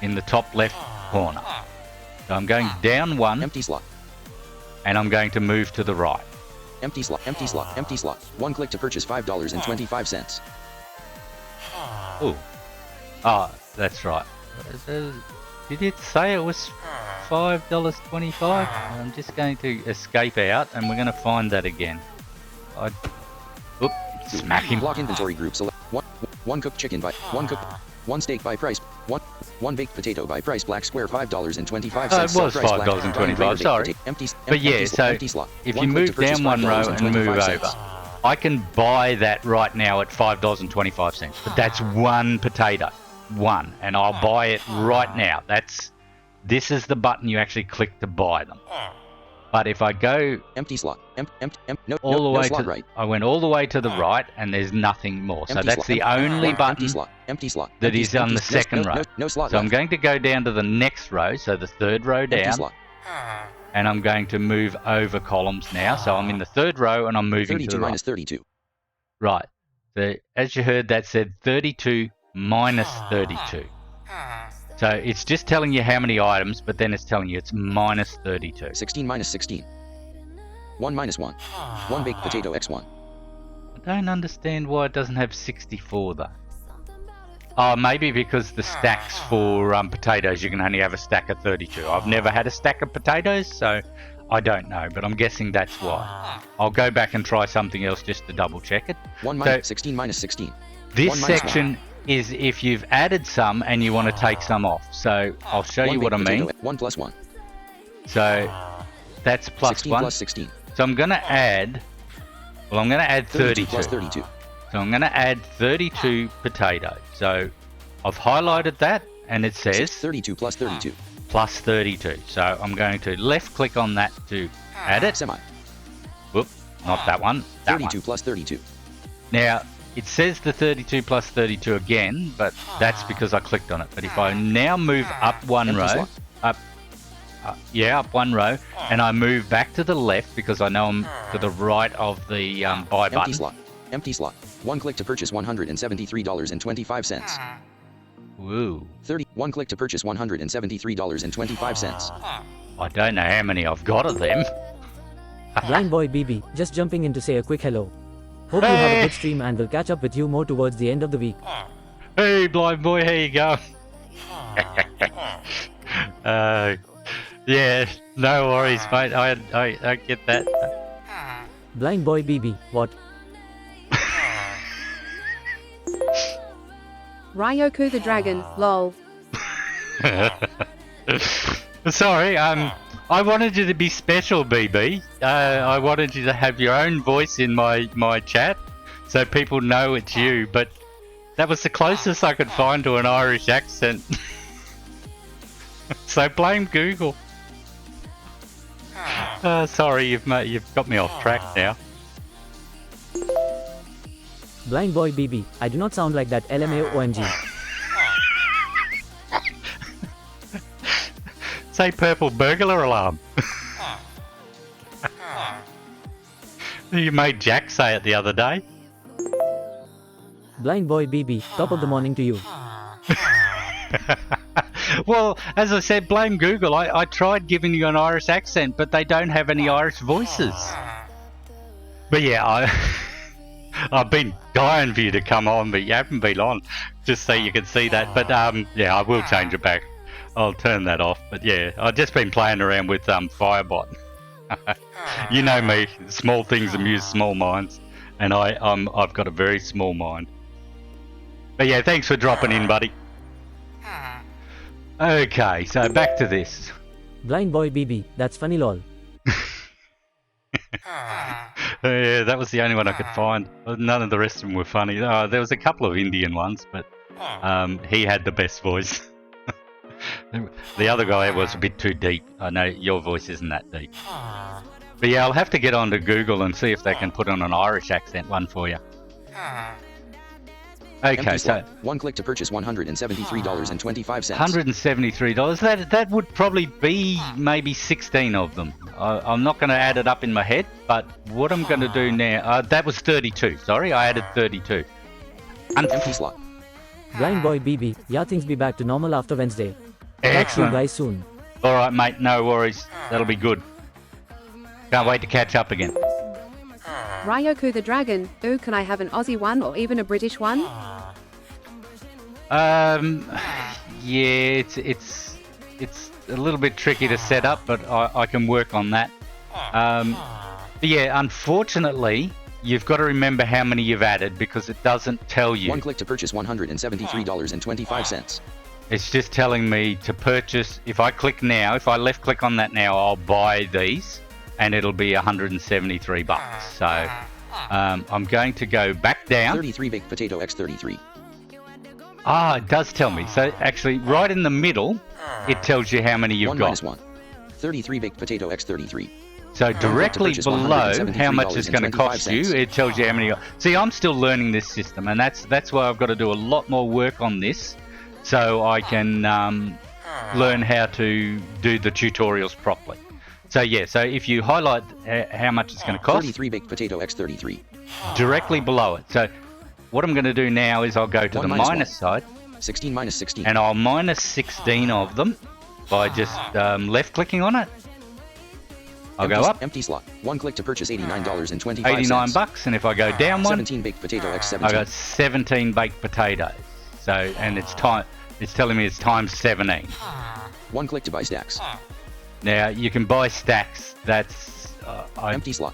In the top left corner. So I'm going down one. Empty slot. And I'm going to move to the right. Empty slot. Empty slot. Empty slot. One click to purchase $5.25. Oh. Oh, that's right. Did it say it was $5.25? I'm just going to escape out and we're going to find that again. Smack him. Block inventory group select one cooked chicken by one steak by price one baked potato by price black square $5.25. It was $5.25. Sorry. But yeah, so if you move down one row and move over, I can buy that right now at $5.25. But that's one potato, one, and I'll buy it right now. This is the button you actually click to buy them. But if I go empty slot, all the way slot to right. I went all the way to the right, and there's nothing more. So that's the only button that is on the second row. No slot so I'm going to go down to the next row, so the third row down, and I'm going to move over columns now. So I'm in the third row, and I'm moving to the right. 32. Right. So as you heard, that said 32 minus 32. So it's just telling you how many items, but then it's telling you it's minus 32. 16 minus 16. 1 minus 1. 1 baked potato x1. I don't understand why it doesn't have 64 though. Oh, maybe because the stacks for potatoes, you can only have a stack of 32. I've never had a stack of potatoes, so I don't know, but I'm guessing that's why. I'll go back and try something else just to double check it. 1 minus 16 minus 16. This section is if you've added some and you want to take some off. So I'll show you what I mean. 1 plus 1. So that's plus 16 1. plus 16. So I'm going to add, I'm going to add 32. Plus 32. So I'm going to add 32 potatoes. So I've highlighted that and it says 32 plus 32. Plus 32. So I'm going to left click on that to add it. Semi. Whoop, not that one. That 32 one. plus 32. Now, it says the 32 plus 32 again, but that's because I clicked on it. But if I now move up one row, up one row, and I move back to the left because I know I'm to the right of the buy button. Empty slot. Empty slot. One click to purchase $173.25. Woo. 1 click to purchase $173.25. I don't know how many I've got of them. Blind Boy BB, just jumping in to say a quick hello. Hope you have a good stream and will catch up with you more towards the end of the week. Hey, Blind Boy, how you going? Yeah, no worries, mate. I get that. Blind Boy BB, what? Ryoku the Dragon, lol. Sorry, I wanted you to be special, BB. I wanted you to have your own voice in my chat, so people know it's you. But that was the closest I could find to an Irish accent. So blame Google. Sorry, you've got me off track now. Blind Boy BB, I do not sound like that LMAO-OMG. Say purple burglar alarm. You made Jack say it the other day. Blind Boy BB, top of the morning to you. Well, as I said, blame Google. I tried giving you an Irish accent, but they don't have any Irish voices. But yeah, I've been dying for you to come on, but you haven't been on, just so you can see that. But yeah, I will change it back. I'll turn that off. But yeah, I've just been playing around with Firebot. You know me, small things amuse small minds, and I've got a very small mind. But yeah, thanks for dropping in, buddy. Okay, so back to this. Blind Boy BB, that's funny lol. Yeah, that was the only one I could find. None of the rest of them were funny. There was a couple of Indian ones, but he had the best voice. The other guy was a bit too deep. I know your voice isn't that deep. But yeah, I'll have to get onto Google and see if they can put on an Irish accent one for you. Okay, Empty so slot. One click to purchase $173.25. $173. That would probably be maybe 16 of them. I'm not going to add it up in my head, but what I'm going to do now... that was 32. Sorry, I added 32. Empty slot. Blind Boy BB, yeah, things be back to normal after Wednesday. Talk to you Excellent. guys soon. All right, mate. No worries. That'll be good. Can't wait to catch up again. Ryoku the Dragon, ooh, can I have an Aussie one or even a British one? Yeah, it's a little bit tricky to set up, but I can work on that. But yeah, unfortunately, you've got to remember how many you've added because it doesn't tell you. One click to purchase $173.25. It's just telling me to purchase. If I click now, if I left click on that now, I'll buy these, and it'll be $173. So I'm going to go back down. 33 baked potato X33. Ah, it does tell me. So actually, right in the middle, it tells you how many you've 1 got. minus 1. 33 baked potato X33. So directly purchase below how much it's going to cost you, $173.25. it tells you how many. See, I'm still learning this system, and that's why I've got to do a lot more work on this, so I can learn how to do the tutorials properly. So yeah, so if you highlight how much it's going to cost, 33 baked potato X33. directly below it. So what I'm going to do now is I'll go to the minus side, 16 minus 16. and I'll minus 16 of them by just left clicking on it. I'll go up. Empty slot. One click to purchase $89.25. $89, and if I go down one, 17 baked potato X17. I got 17 baked potatoes. So, and it's telling me it's times 17. One click to buy stacks. Now you can buy stacks. That's Empty slot.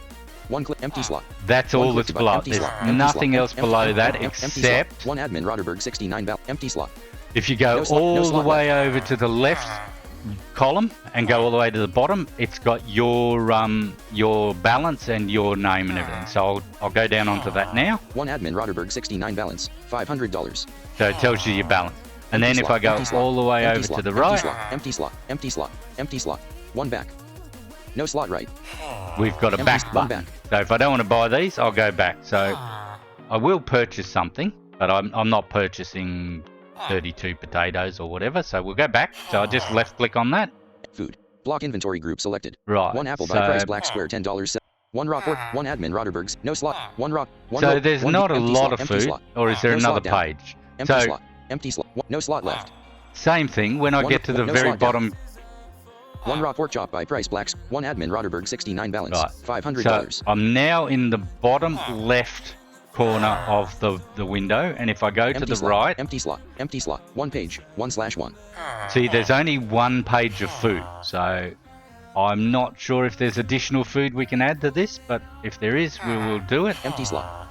One click. Empty slot. that's One all click that's to buy below. empty There's slot. Empty nothing slot. else below that Empty slot. except One admin Roderberg 69 empty slot. if you go No slot- no all the slot way over to the left column and go all the way to the bottom, it's got your balance and your name and everything. So I'll go down onto that now. One admin Roderberg 69 balance. $500. So it tells you your balance. And then if I go all the way over to the right, Empty slot. Empty slot. Empty slot. One back. No slot right. we've got a back one button. back. So if I don't want to buy these, I'll go back. So I will purchase something, but I'm not purchasing 32 potatoes or whatever. So we'll go back. So I just left click on that. Food. Block inventory group selected. Right. One apple so, by price black square $10. One rock or one admin Roderbergs. No slot. One rock. One so rope, there's one not a empty lot slot, of empty food, slot. or is there No another slot down. page? Empty So slot. Empty slot. No slot left. same thing. When I One get to the no very slot down. bottom, One raw pork chop by price blacks. One admin Roderberg 69 balance. right. $500. So I'm now in the bottom left corner of the window, and if I go to Empty the slot. right, Empty slot. Empty slot. One page. 1/1. see there's only one page of food. So I'm not sure if there's additional food we can add to this, but if there is, we will do it. Empty slot.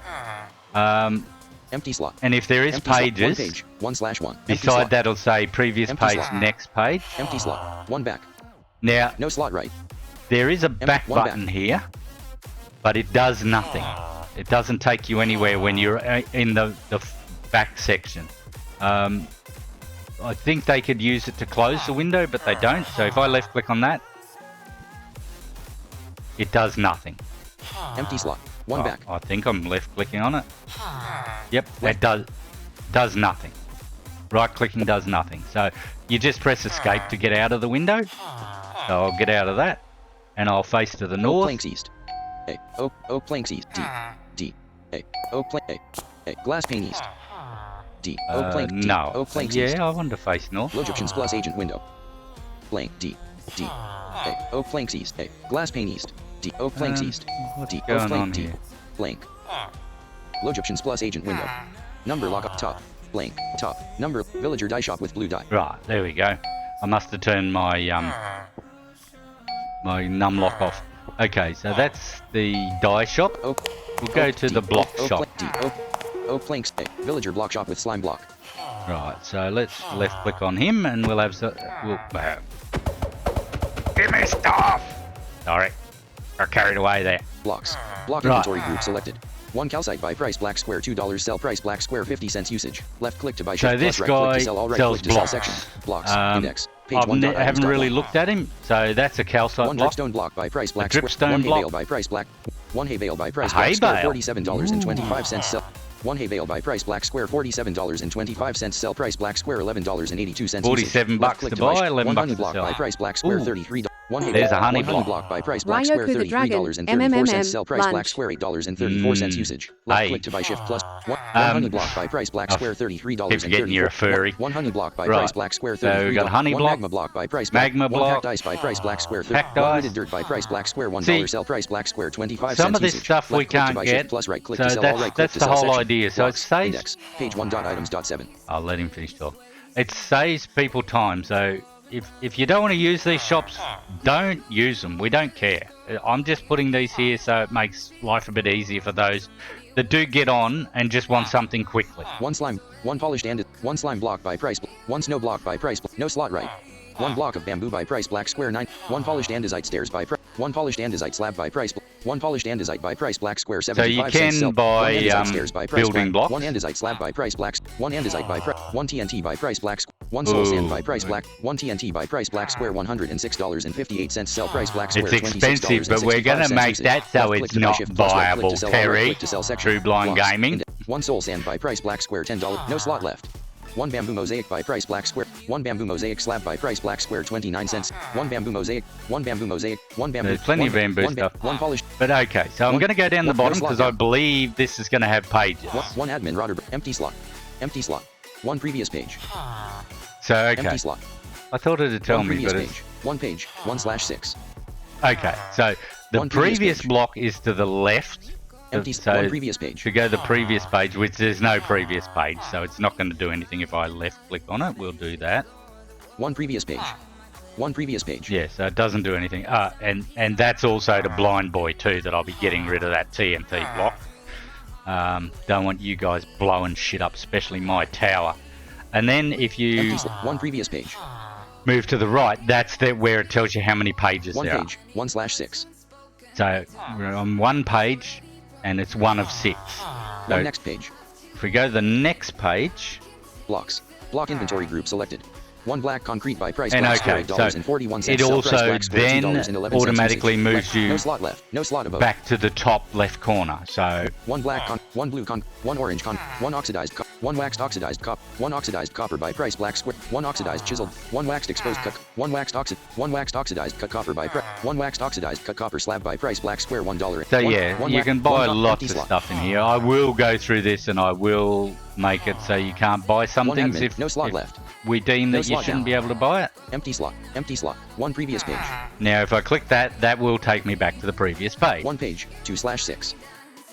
Empty slot. And if there is Empty slot. One pages, page. 1/1. Empty beside slot. that it'll say previous Empty page, slot. next page. Empty slot. One back. Now, No slot right. there is a back one button here, but it does nothing. It doesn't take you anywhere when you're in the back section. I think they could use it to close the window, but they don't. So if I left click on that, it does nothing. Empty slot. One back. I think I'm left clicking on it. Yep, it does nothing. Right clicking does nothing. So you just press escape to get out of the window. So I'll get out of that, and I'll face to the Oak north. planks east. A. Oak planks east. D. D. A. Oak plank. A. Glass pane east. D. Oak plank. D. No. Oak planks east. Yeah, I want to face north. Logicians plus agent window. Blank. D. D. A. Oak planks east. A. Glass pane east. D. Oak planks east. What's D. Oak going on plank. D. here? Blank. Logicians plus agent window. Number lock up top. Blank. Top. Number villager die shop with blue die. Right, there we go. I must have turned my my num lock off. Okay, so that's the die shop. Oak. We'll go Oak, to D. the block Oak shop. plank, D. Oak planks. A. Villager block shop with slime block. Right, so let's left click on him, and we'll have give me stuff. Sorry, I carried away there. Blocks. Block Right. inventory group selected. One calcite by price black square $2 sell price black square 50 cents usage. Left click to buy So shift this plus right click guy to sell all right sells click to sell blocks. section. Blocks. Index. Page I 1. haven't really looked at him, so that's a calcite One block. dripstone block by price black dripstone square. One hay block. bale by price black. One hay bale by price A hay black square bale. $47.25 sell. 1 hay bale by price black square $47.25 sell price black square $11.82 $47 Left click to buy, buy. 11 1 bucks honey to block sell. by price black square Ooh. $33. 1 hay There's bale. a honey 1 honey block. block by price black square Ryoku the Dragon, $33.34 sell price black lunch. square $8.34 usage. Left Hey. click to buy shift plus 1 honey block by price black square keep forgetting you're a $33.34 furry. 1 honey block by Right. price black square So we $33 got honey 1 block, magma block by price magma 1 block, cacti by price black square 30 cacti. 1 rooted dirt by price black square $1 See, sell price black square 25 some cents of this usage. stuff we Left click to can't buy get, shift plus right click so to sell all right click that's to the sell whole section. idea. So it Blocks. saves- Index page 1.items.7. I'll let him finish talk. It saves people time. So if you don't want to use these shops, don't use them. We don't care. I'm just putting these here so it makes life a bit easier for those that do get on and just want something quickly. 1 slime, 1 polished and 1 slime block by price, 1 snow block by price, no slot right. 1 block of bamboo by price black square 9, 1 polished andesite stairs by price, 1 polished andesite slab by price, 1 polished andesite by price black square 75 So you cents. can buy 1 andesite stairs by price building black, blocks. 1 andesite slab by price black, 1 andesite by price, 1 TNT by price black, 1 soul sand by price black, 1 TNT by price black square $106.58 sell price black square It's expensive, but we're going to make that so it's not viable, Terry. True Blind Gaming. 1 soul sand by price black square $10, no slot left. 1 bamboo mosaic by price black square, 1 bamboo mosaic slab by price black square 29 cents, 1 bamboo mosaic, 1 bamboo mosaic, 1 bamboo. There's plenty of bamboo 1 stuff. 1 polished. But okay, so I'm One- going to go down the one bottom slot because I down. believe this is going to have pages. 1 admin router, empty slot, empty slot. 1 previous page, So okay, empty slot. I thought it'd tell 1 me, previous but page, 1 page, 1/6. okay. So the 1 previous previous page. block is to the left. Empty. So 1 previous page. to go to the previous page, which there's no previous page, so it's not going to do anything if I left click on it. We'll do that. 1 previous page. 1 previous page. Yeah, so it doesn't do anything. And that's also to Blind Boy too, that I'll be getting rid of that TNT block. Don't want you guys blowing shit up, especially my tower. And then if you Empty slot. 1 previous page. move to the right, that's where it tells you how many pages 1 there page, 1/6. are. So we're on one page, and it's 1 of 6. 1 So next page. if we go to the next page, Blocks. Block inventory group selected. 1 black concrete by price and black okay, square so $8.41. it Sell also price black square then $2.11 automatically usage. moves Left. you No slot left. No slot above. back to the top left corner. So 1 black con, 1 blue con, 1 orange con, 1 oxidized cop, 1 waxed oxidized cop, 1 oxidized copper by price black square, 1 oxidized chiseled, 1 waxed exposed cut, 1 waxed oxidized cut copper by price, 1 waxed oxidized cut copper slab by price black square $1. So One- yeah, one you wax- can buy one lots empty of slot. stuff in here. I will go through this and I will make it so you can't buy some 1 things admin, if, no slot if left. we deem No that you slot shouldn't down. be able to buy it. Empty slot. 1 previous page. Now if I click that, that will take me back to the previous page. 1 page, 2/6.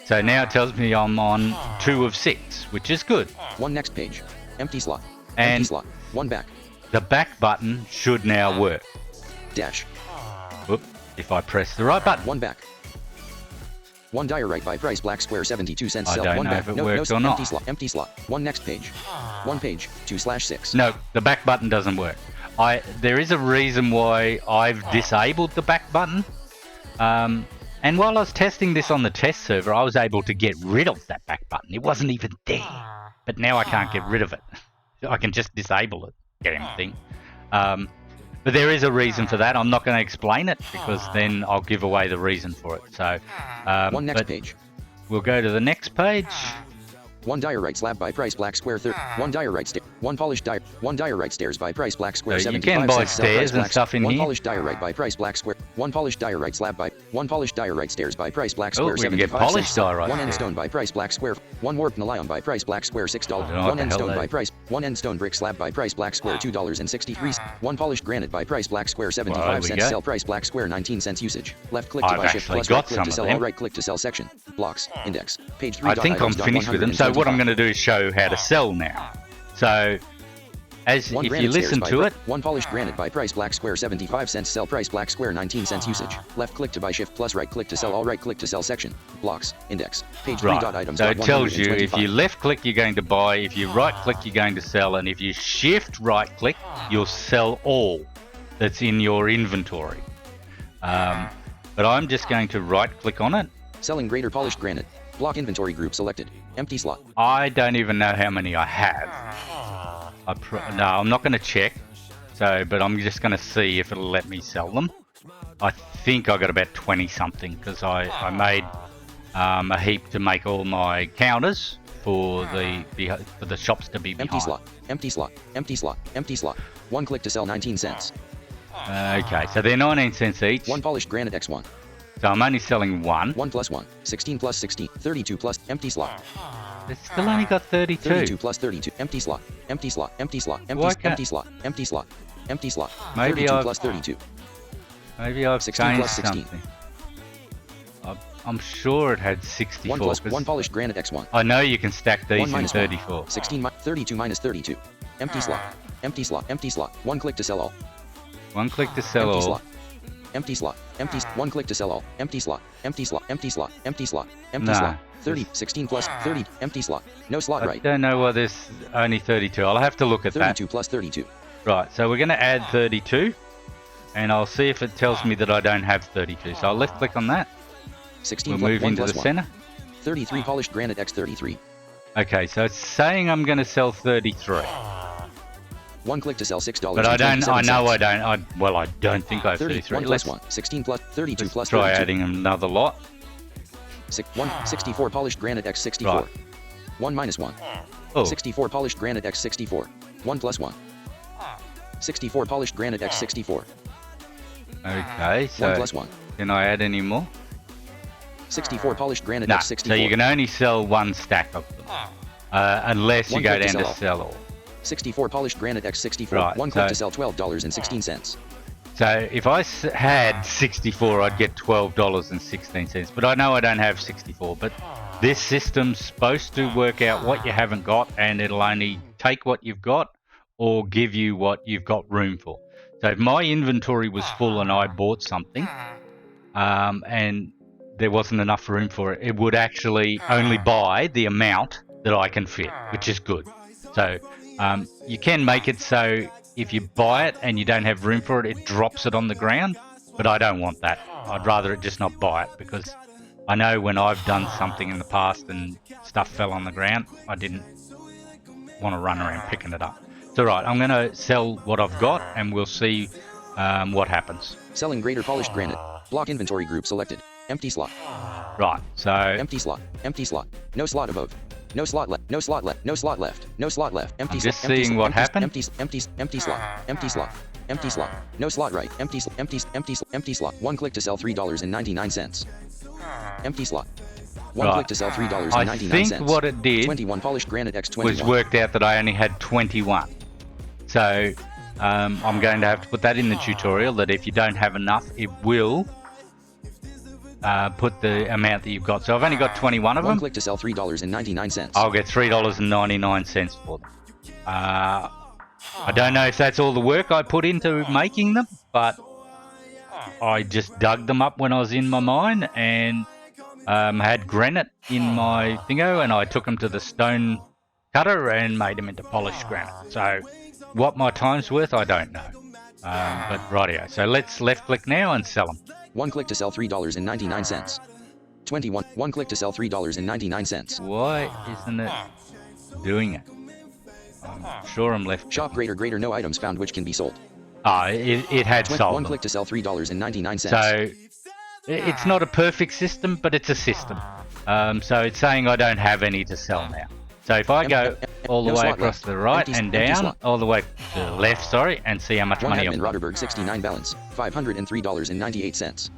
So now it tells me I'm on 2 of 6, which is good. 1 next page. Empty slot. And- Empty slot. 1 back. The back button should now work. Dash. Whoop, if I press the right button. 1 back. 1 diorite by price black square 72 cents. I Sell. don't 1 know back. if it no, works no, or not. Empty slot. Empty slot. 1 next page. 1 page, 2/6. No, the back button doesn't work. There is a reason why I've disabled the back button. And while I was testing this on the test server, I was able to get rid of that back button. It wasn't even there. But now I can't get rid of it. I can just disable it, get anything. But there is a reason for that. I'm not going to explain it because then I'll give away the reason for it. So, 1 next but page. we'll go to the next page. 1 diorite slab by price black square 1 diorite stair. 1 polished 1 diorite stairs by price black square So you 75 can buy cents. Sell price stairs and black- stuff in 1 here. polished diorite by price black square. 1 polished diorite slab by 1 polished diorite stairs by price black Oh, square we can get 75 polished cents. diorite 1 end there. stone by price black square. 1 warped nylon by price black square $6. I don't know what 1 the end hell stone that by is. price. 1 end stone brick slab by price black square $2.63. 1 polished granite by price black square 75 we cents. go. Sell price black square 19 cents usage. Left click to I've buy shift actually plus got right click some to of sell them. all right click to sell section. Blocks. Index. Page 3. I think I'm finished with them. So what I'm going to do is show how to sell now. So, if you listen to it, 1 polished granite by price black square 75 cents. Sell price black square 19 cents usage. Left click to buy shift plus right click to sell all right click to sell section. Blocks. Index. Page 3. right, Items. so it tells you if you left click you're going to buy, if you right click you're going to sell, and if you shift right click you'll sell all that's in your inventory. But I'm just going to right click on it. Selling greater polished granite. Block inventory group selected. Empty slot. I don't even know how many I have. No, I'm not going to check. So, but I'm just going to see if it'll let me sell them. I think I got about 20 something because I made a heap to make all my counters for the shops to be Empty behind. slot. Empty slot. Empty slot. Empty slot. 1 click to sell 19 cents. Okay, so they're 19 cents each. 1 polished granite X1. So I'm only selling one. 1 plus 1. 16 plus 16. 32 plus empty slot. It's still only got 32. 32 plus 32. Empty slot. Empty slot. Empty slot. Empty, Why can't- empty slot. Empty slot. Empty slot. Maybe 32 I've- plus 32. Maybe I've 16 changed plus 16. something. I'm sure it had 64. 1 plus 'cause 1 polished granite X1. I know you can stack 1 these in minus 1. 34. 32 minus 32. Empty slot. Empty slot. Empty slot. 1 click to sell all. One click to sell Empty all. slot. Empty slot. Empty. 1 click to sell all. Empty slot. Empty slot. Empty slot. Empty slot. Empty Nah. slot. 30. 16 plus 30. Empty slot. No slot I right. don't know why there's only 32. I'll have to look at that. 32 plus 32. Right, so we're going to add 32. And I'll see if it tells me that I don't have 32. So I'll left click on that. 16 We'll plus move 1 into plus the 1. center. 33 polished granite X33. Okay, so it's saying I'm going to sell 33. 1 click to sell $6. But I don't, I know I don't, I don't think I have 33. 1 Let's plus 1. 16 plus 32 plus try 32. adding another lot. 64 polished granite X64. Right. 1 minus 1. Oh, 64 polished granite X64. 1 plus 1. 64 polished granite X64. okay, 1 so plus 1. can I add any more? 64 polished granite No, X64. so you can only sell one stack of them. Unless you One go click to down to sell sell all. 64 polished granite X64. Right, 1 click so- to sell $12.16. So if I had 64, I'd get $12.16. But I know I don't have 64. But this system's supposed to work out what you haven't got, and it'll only take what you've got or give you what you've got room for. So if my inventory was full and I bought something, and there wasn't enough room for it, it would actually only buy the amount that I can fit, which is good. So you can make it so if you buy it and you don't have room for it, it drops it on the ground. But I don't want that. I'd rather it just not buy it, because I know when I've done something in the past and stuff fell on the ground, I didn't want to run around picking it up. So right, I'm going to sell what I've got and we'll see what happens. Selling greater polished granite. Block inventory group selected. Empty slot. Right, so Empty slot. Empty slot. No slot above. No slot left. No slot left. No slot left. No slot left. Empty I'm slot. just empty seeing slot, what empty, happened. Empty slot. Empty slot. Empty slot. No slot right. Empty slot. 1 click to sell $3.99. Empty slot. 1 Right. click to sell I $3.99. think what it did 21 polished granite X21. was worked out that I only had 21. So I'm going to have to put that in the tutorial, that if you don't have enough, it will put the amount that you've got. So I've only got 21 of 1 them. click to sell $3.99. I'll get $3.99 for them. I don't know if that's all the work I put into making them, but I just dug them up when I was in my mine and had granite in my thingo, and I took them to the stone cutter and made them into polished granite. So what my time's worth, I don't know. But rightio. So let's left click now and sell them. 1 click to sell $3.99. 21. 1 click to sell $3.99. Why isn't it doing it? I'm sure I'm left. Shop greater no items found which can be sold. It had sold 1 them. click to sell $3.99. So it's not a perfect system, but it's a system. So it's saying I don't have any to sell now. So if I go all the no way slot across left. the right Empty- and empty down, slot. all the way to the left, sorry, and see how much 1 money admin I've got. Roderberg 69 balance, $503.98.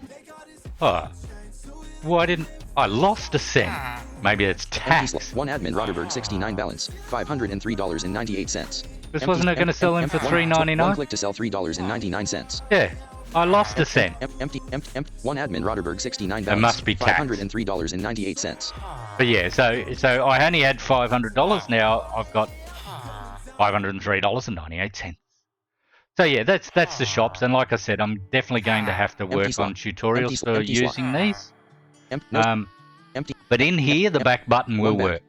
Oh, why didn't I lost a cent? Maybe it's Empty tax. slot. 1 admin Roderberg 69 balance, $503.98. This wasn't I going to sell him for $3.99? 1 click to sell $3.99. Yeah, I lost a cent. Empty. 1 admin Roderberg 69 It balance. must be tax. $503.98. But yeah, so I only had $500. Now I've got $503.98. So yeah, that's the shops, and like I said, I'm definitely going to have to Empty work slot. on tutorials for Empty slot. using these. No, empty. But in here, the back button will One back. work.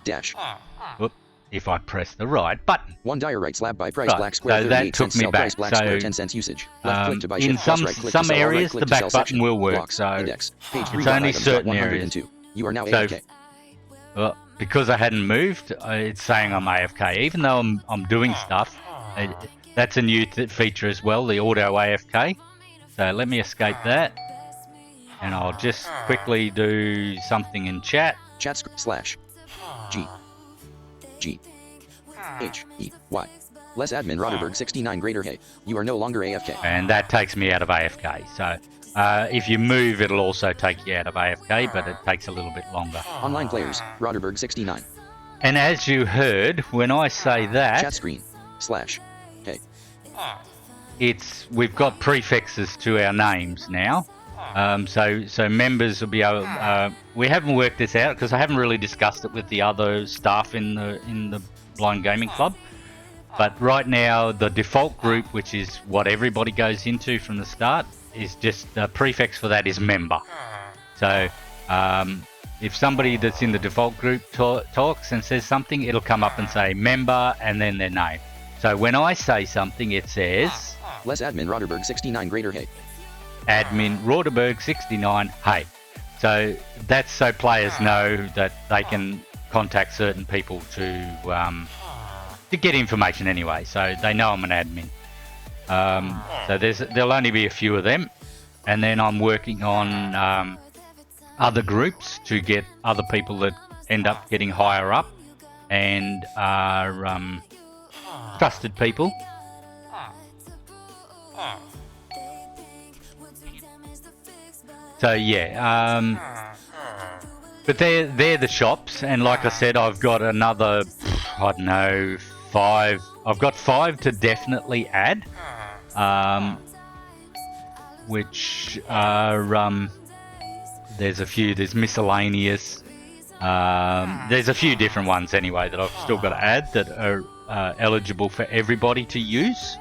Dash. Whoop, if I press the right button. 1 diorite slab by price Right, black square so that 38 took cents me sell back. price black So, square 10 cents usage. Left click to buy in shift plus some- right click some to sell, areas, right click the to back sell button section. will work, Blocks. so Index. Page 3 it's only items, certain 102. You are now So- AFK. Well, because I hadn't moved, it's saying I'm AFK, even though I'm doing stuff. That's a new feature as well, the auto AFK. So let me escape that, and I'll just quickly do something in chat. Chat slash G G H E Y. Less admin Roderberg 69 greater hey. You are no longer AFK. And that takes me out of AFK. So if you move, it'll also take you out of AFK, but it takes a little bit longer. Online players, Roderberg 69. And as you heard, when I say that, Chat screen slash hey. we've got prefixes to our names now. So members will be able. We haven't worked this out because I haven't really discussed it with the other staff in the Blind Gaming Club. But right now, the default group, which is what everybody goes into from the start, is just the prefix for that is member. So if somebody that's in the default group talks and says something, it'll come up and say member and then their name. So when I say something, it says Less admin Roderberg 69 greater hey. admin Roderberg 69 hey. So that's so players know that they can contact certain people to get information anyway. So they know I'm an admin. So there'll only be a few of them, and then I'm working on other groups to get other people that end up getting higher up and are trusted people. So yeah, but they're the shops, and like I said, I've got another, I don't know, 5. I've got 5 to definitely add, which are there's a few. There's miscellaneous. There's a few different ones anyway that I've still got to add that are eligible for everybody to use,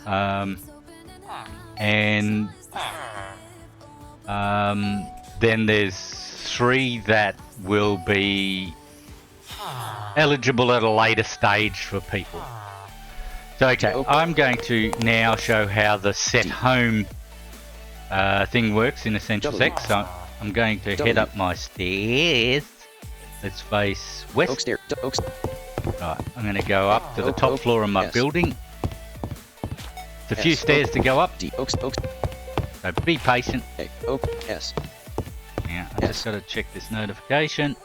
and then there's 3 that will be eligible at a later stage for people. So okay, I'm going to now show how the set home thing works in Essentials X. So I'm going to head up my stairs. Let's face west. Right, I'm going to go up to the top floor of my building. It's a few stairs to go up. So be patient. Yeah, I just got to check this notification.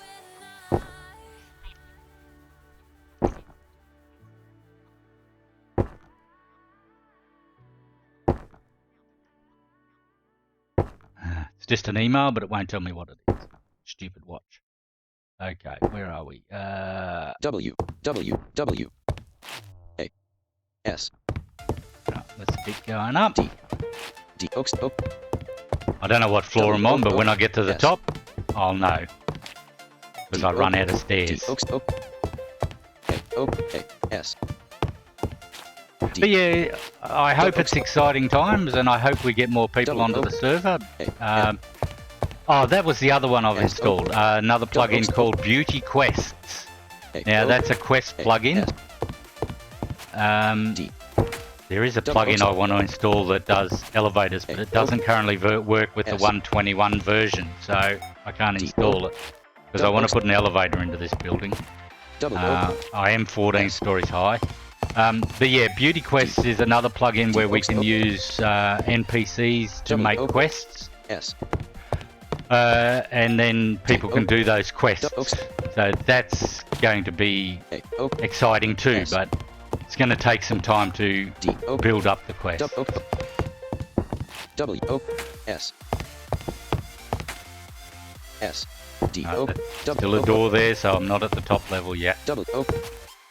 It's just an email, but it won't tell me what it is. Stupid watch. Okay, where are we? W A S. Right, let's keep going up. D I don't know what floor I'm on, but when I get to the top, I'll know. Because I run out of stairs. S. But yeah, I hope it's exciting times, and I hope we get more people onto the server. Oh, that was the other one I've installed. Another plugin called Beauty Quests. Now that's a quest plugin. There is a plugin I want to install that does elevators, but it doesn't currently work with the 121 version, so I can't install it because I want to put an elevator into this building. I am 14 stories high. But yeah, Beauty Quests is another plugin where we can use NPCs to make quests. And then people can do those quests. So that's going to be exciting too, but it's going to take some time to build up the quest. Still a door there, so I'm not at the top level yet.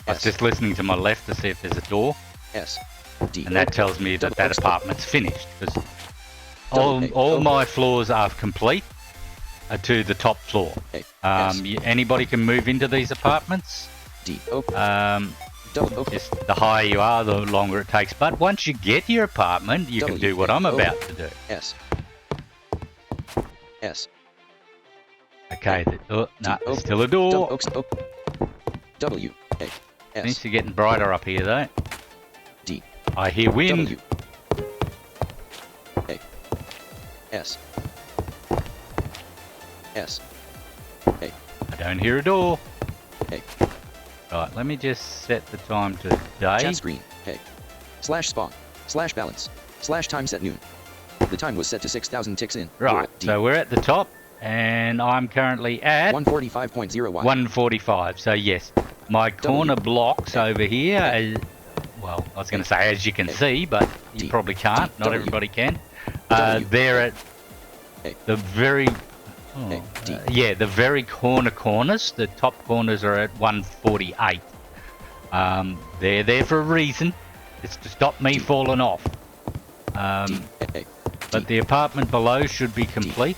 I was just listening to my left to see if there's a door, and that tells me that that apartment's finished, because all my floors are complete to the top floor. Anybody can move into these apartments. Just the higher you are, the longer it takes. But once you get your apartment, you can do what I'm about to do. Okay, still a door. Things are getting brighter up here though. I hear wind. I don't hear a door. Right, let me just set the time to day. Chat screen. /spawn /balance /time set noon. The time was set to 6,000 ticks in. Right, so we're at the top. and I'm currently at 145.0 Y. 145. So yes, my corner blocks over here, well, I was going to say as you can see, but you probably can't. Not everybody can. They're at the very, yeah, the very corners. The top corners are at 148. They're there for a reason. It's to stop me falling off. But the apartment below should be complete.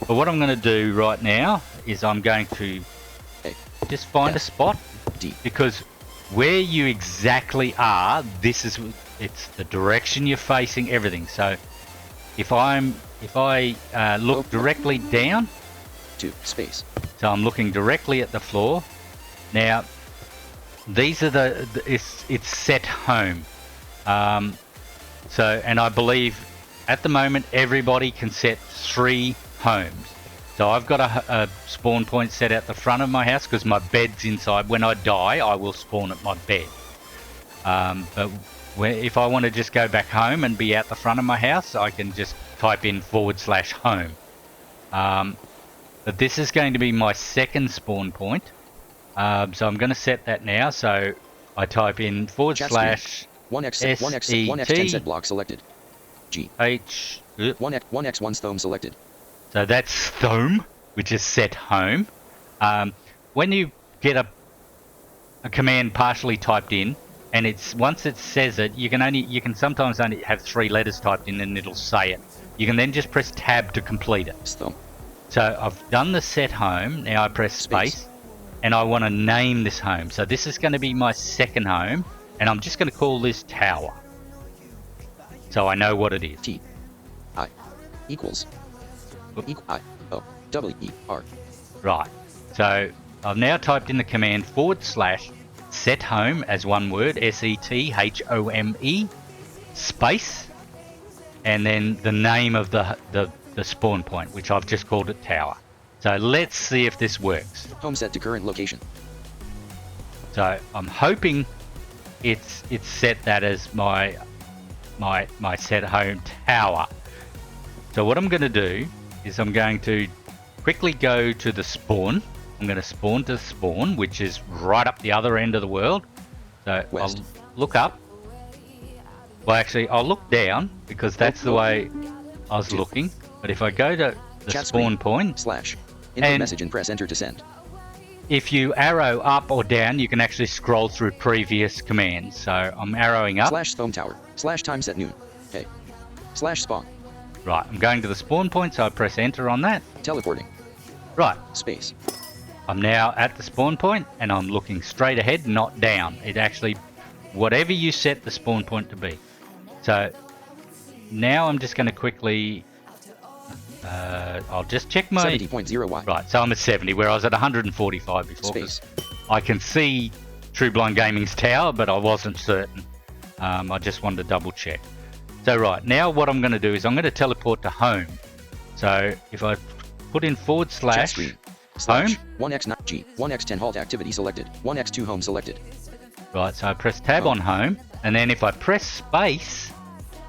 But what I'm going to do right now is I'm going to just find a spot, because where you exactly are, it's the direction you're facing, everything. So if I look directly down, space. so I'm looking directly at the floor. Now these are it's set home. So, and I believe at the moment everybody can set 3 homes. So I've got a spawn point set at the front of my house because my bed's inside. When I die, I will spawn at my bed. But if I want to just go back home and be out the front of my house, I can just type in /home. But this is going to be my second spawn point. So I'm going to set that now. So I type in / 1x10 set block selected. G. H. 1x1 stone selected. So that's Thome, which is set home. When you get a command partially typed in, and once it says it, you can sometimes only have 3 letters typed in and it'll say it. You can then just press tab to complete it. Thome. So I've done the set home. Now I press space, and I want to name this home. So this is going to be my second home, and I'm just going to call this tower, so I know what it is. T I equals I O W E R. Right. So I've now typed in the command / set home as one word, SETHOME, space, and then the name of the spawn point, which I've just called it tower. So let's see if this works. Home set to current location. So I'm hoping it's set that as my set home tower. So what I'm going to do is I'm going to quickly go to the spawn. I'm going to spawn to spawn, which is right up the other end of the world. So West. I'll look up. Well, actually, I'll look down because that's the way I was looking. But if I go to the Chat spawn screen. point, Input message and press enter to send. if you arrow up or down, you can actually scroll through previous commands. So I'm arrowing up. /Thome tower. /time set noon. Hey. /spawn. Right, I'm going to the spawn point, so I press enter on that. Teleporting. Right, Space. I'm now at the spawn point, and I'm looking straight ahead, not down. It actually, whatever you set the spawn point to be. So now I'm just going to quickly, I'll just check my... 70.0 Y. Right, so I'm at 70, where I was at 145 before. Space. I can see True Blind Gaming's tower, but I wasn't certain. I just wanted to double check. So right, now what I'm going to do is I'm going to teleport to home. So if I put in / Chat screen. home. 1x9 G. 1x10 halt activity selected. 1x2 home selected. Right, so I press tab on home, and then if I press space,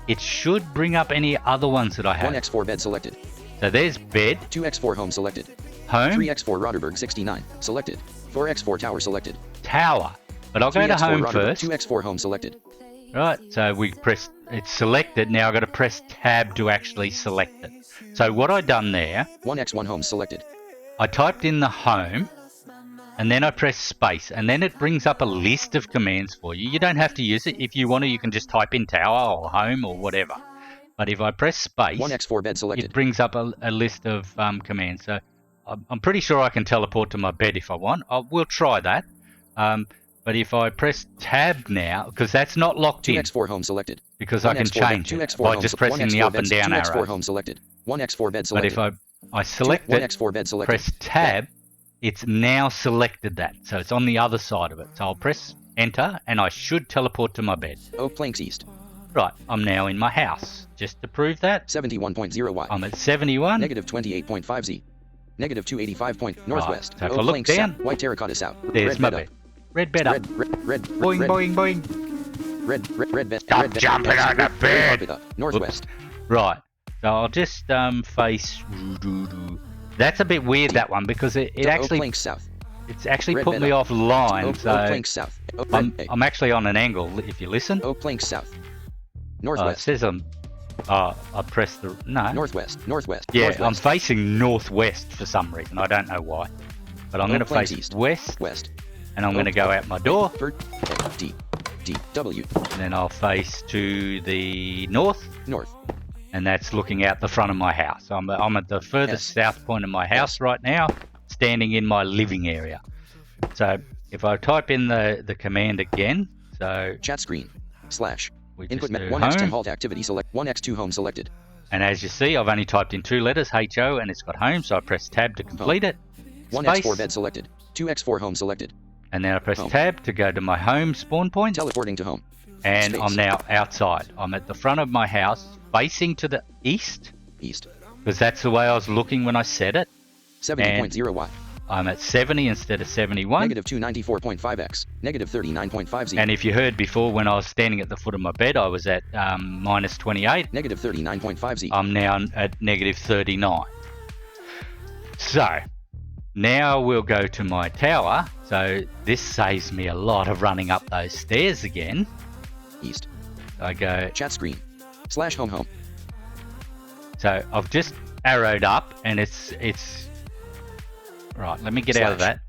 it should bring up any other ones that I have. 1x4 bed selected. So there's bed, 2x4 home selected. home, 3x4 Roderberg 69 selected. 4x4 tower selected. tower. But I'll go to 3x4 home Roderberg, first. 2x4 home selected. Right, so we press, it's selected. Now I've got to press tab to actually select it. So what I done there, 1x1 home selected. I typed in the home, and then I press space, and then it brings up a list of commands for you. You don't have to use it. If you want to, you can just type in tower or home or whatever. But if I press space, 1x4 bed it selected. brings up a list of commands. So I'm pretty sure I can teleport to my bed if I want. We'll try that. But if I press tab now, because that's not locked in, 2x4 home selected. because I can 1x4 bed, change it 2x4 by home just se- pressing 1x4 the up bed, and down 2x4 arrow. home selected. 1x4 bed But selected. if I select it, 1x4 bed selected. press tab, it's now selected that. So it's on the other side of it. So I'll press enter, and I should teleport to my bed. Oak Planks East. Right, I'm now in my house. Just to prove that, 71.0 Y. I'm at 71. Negative 28.5 Z. Negative 285 point northwest. So if I Oak look Planks down, south. White terracotta south. There's red my bed bed. Red bed up. Red Boing, red, boing, boing. red bed. Stop red bed. jumping on the bed. Carpet up. Northwest. Right. So I'll just face That's a bit weird, that one, because it Oak actually Planks south. it's actually Red put bed me up. offline. Oak So Planks south. I'm actually on an angle. If you listen, Oak Planks south. it Northwest. says I'm. I pressed the no. Northwest. Northwest. Yeah, Northwest. I'm facing northwest for some reason. I don't know why, but I'm going to Planks face east. west, West. and I'm going to go out my door, Vert. D. D. W. and then I'll face to the north, North. and that's looking out the front of my house. I'm at the furthest south point of my house right now, standing in my living area. So if I type in the command again, so Chat screen. Slash. we just Input do 1x10 home, halt activity select 1x2 home selected. and as you see, I've only typed in 2 letters, HO, and it's got home, so I press tab to complete it. 1x4 Space, bed selected. 2x4 home selected. and then I press Home. tab to go to my home spawn point. Teleporting to home. And Space. I'm now outside. I'm at the front of my house, facing to the east, East. because that's the way I was looking when I said it. 70.0 Y. I'm at 70 instead of 71. Negative 294.5x. Negative 39.5Z. And if you heard before, when I was standing at the foot of my bed, I was at minus 28. Negative 39.5Z. I'm now at negative 39. So, now we'll go to my tower. So, this saves me a lot of running up those stairs again. East. I go, Chat screen. Slash home home. so I've just arrowed up, and it's right. Let me get out of Slash. that.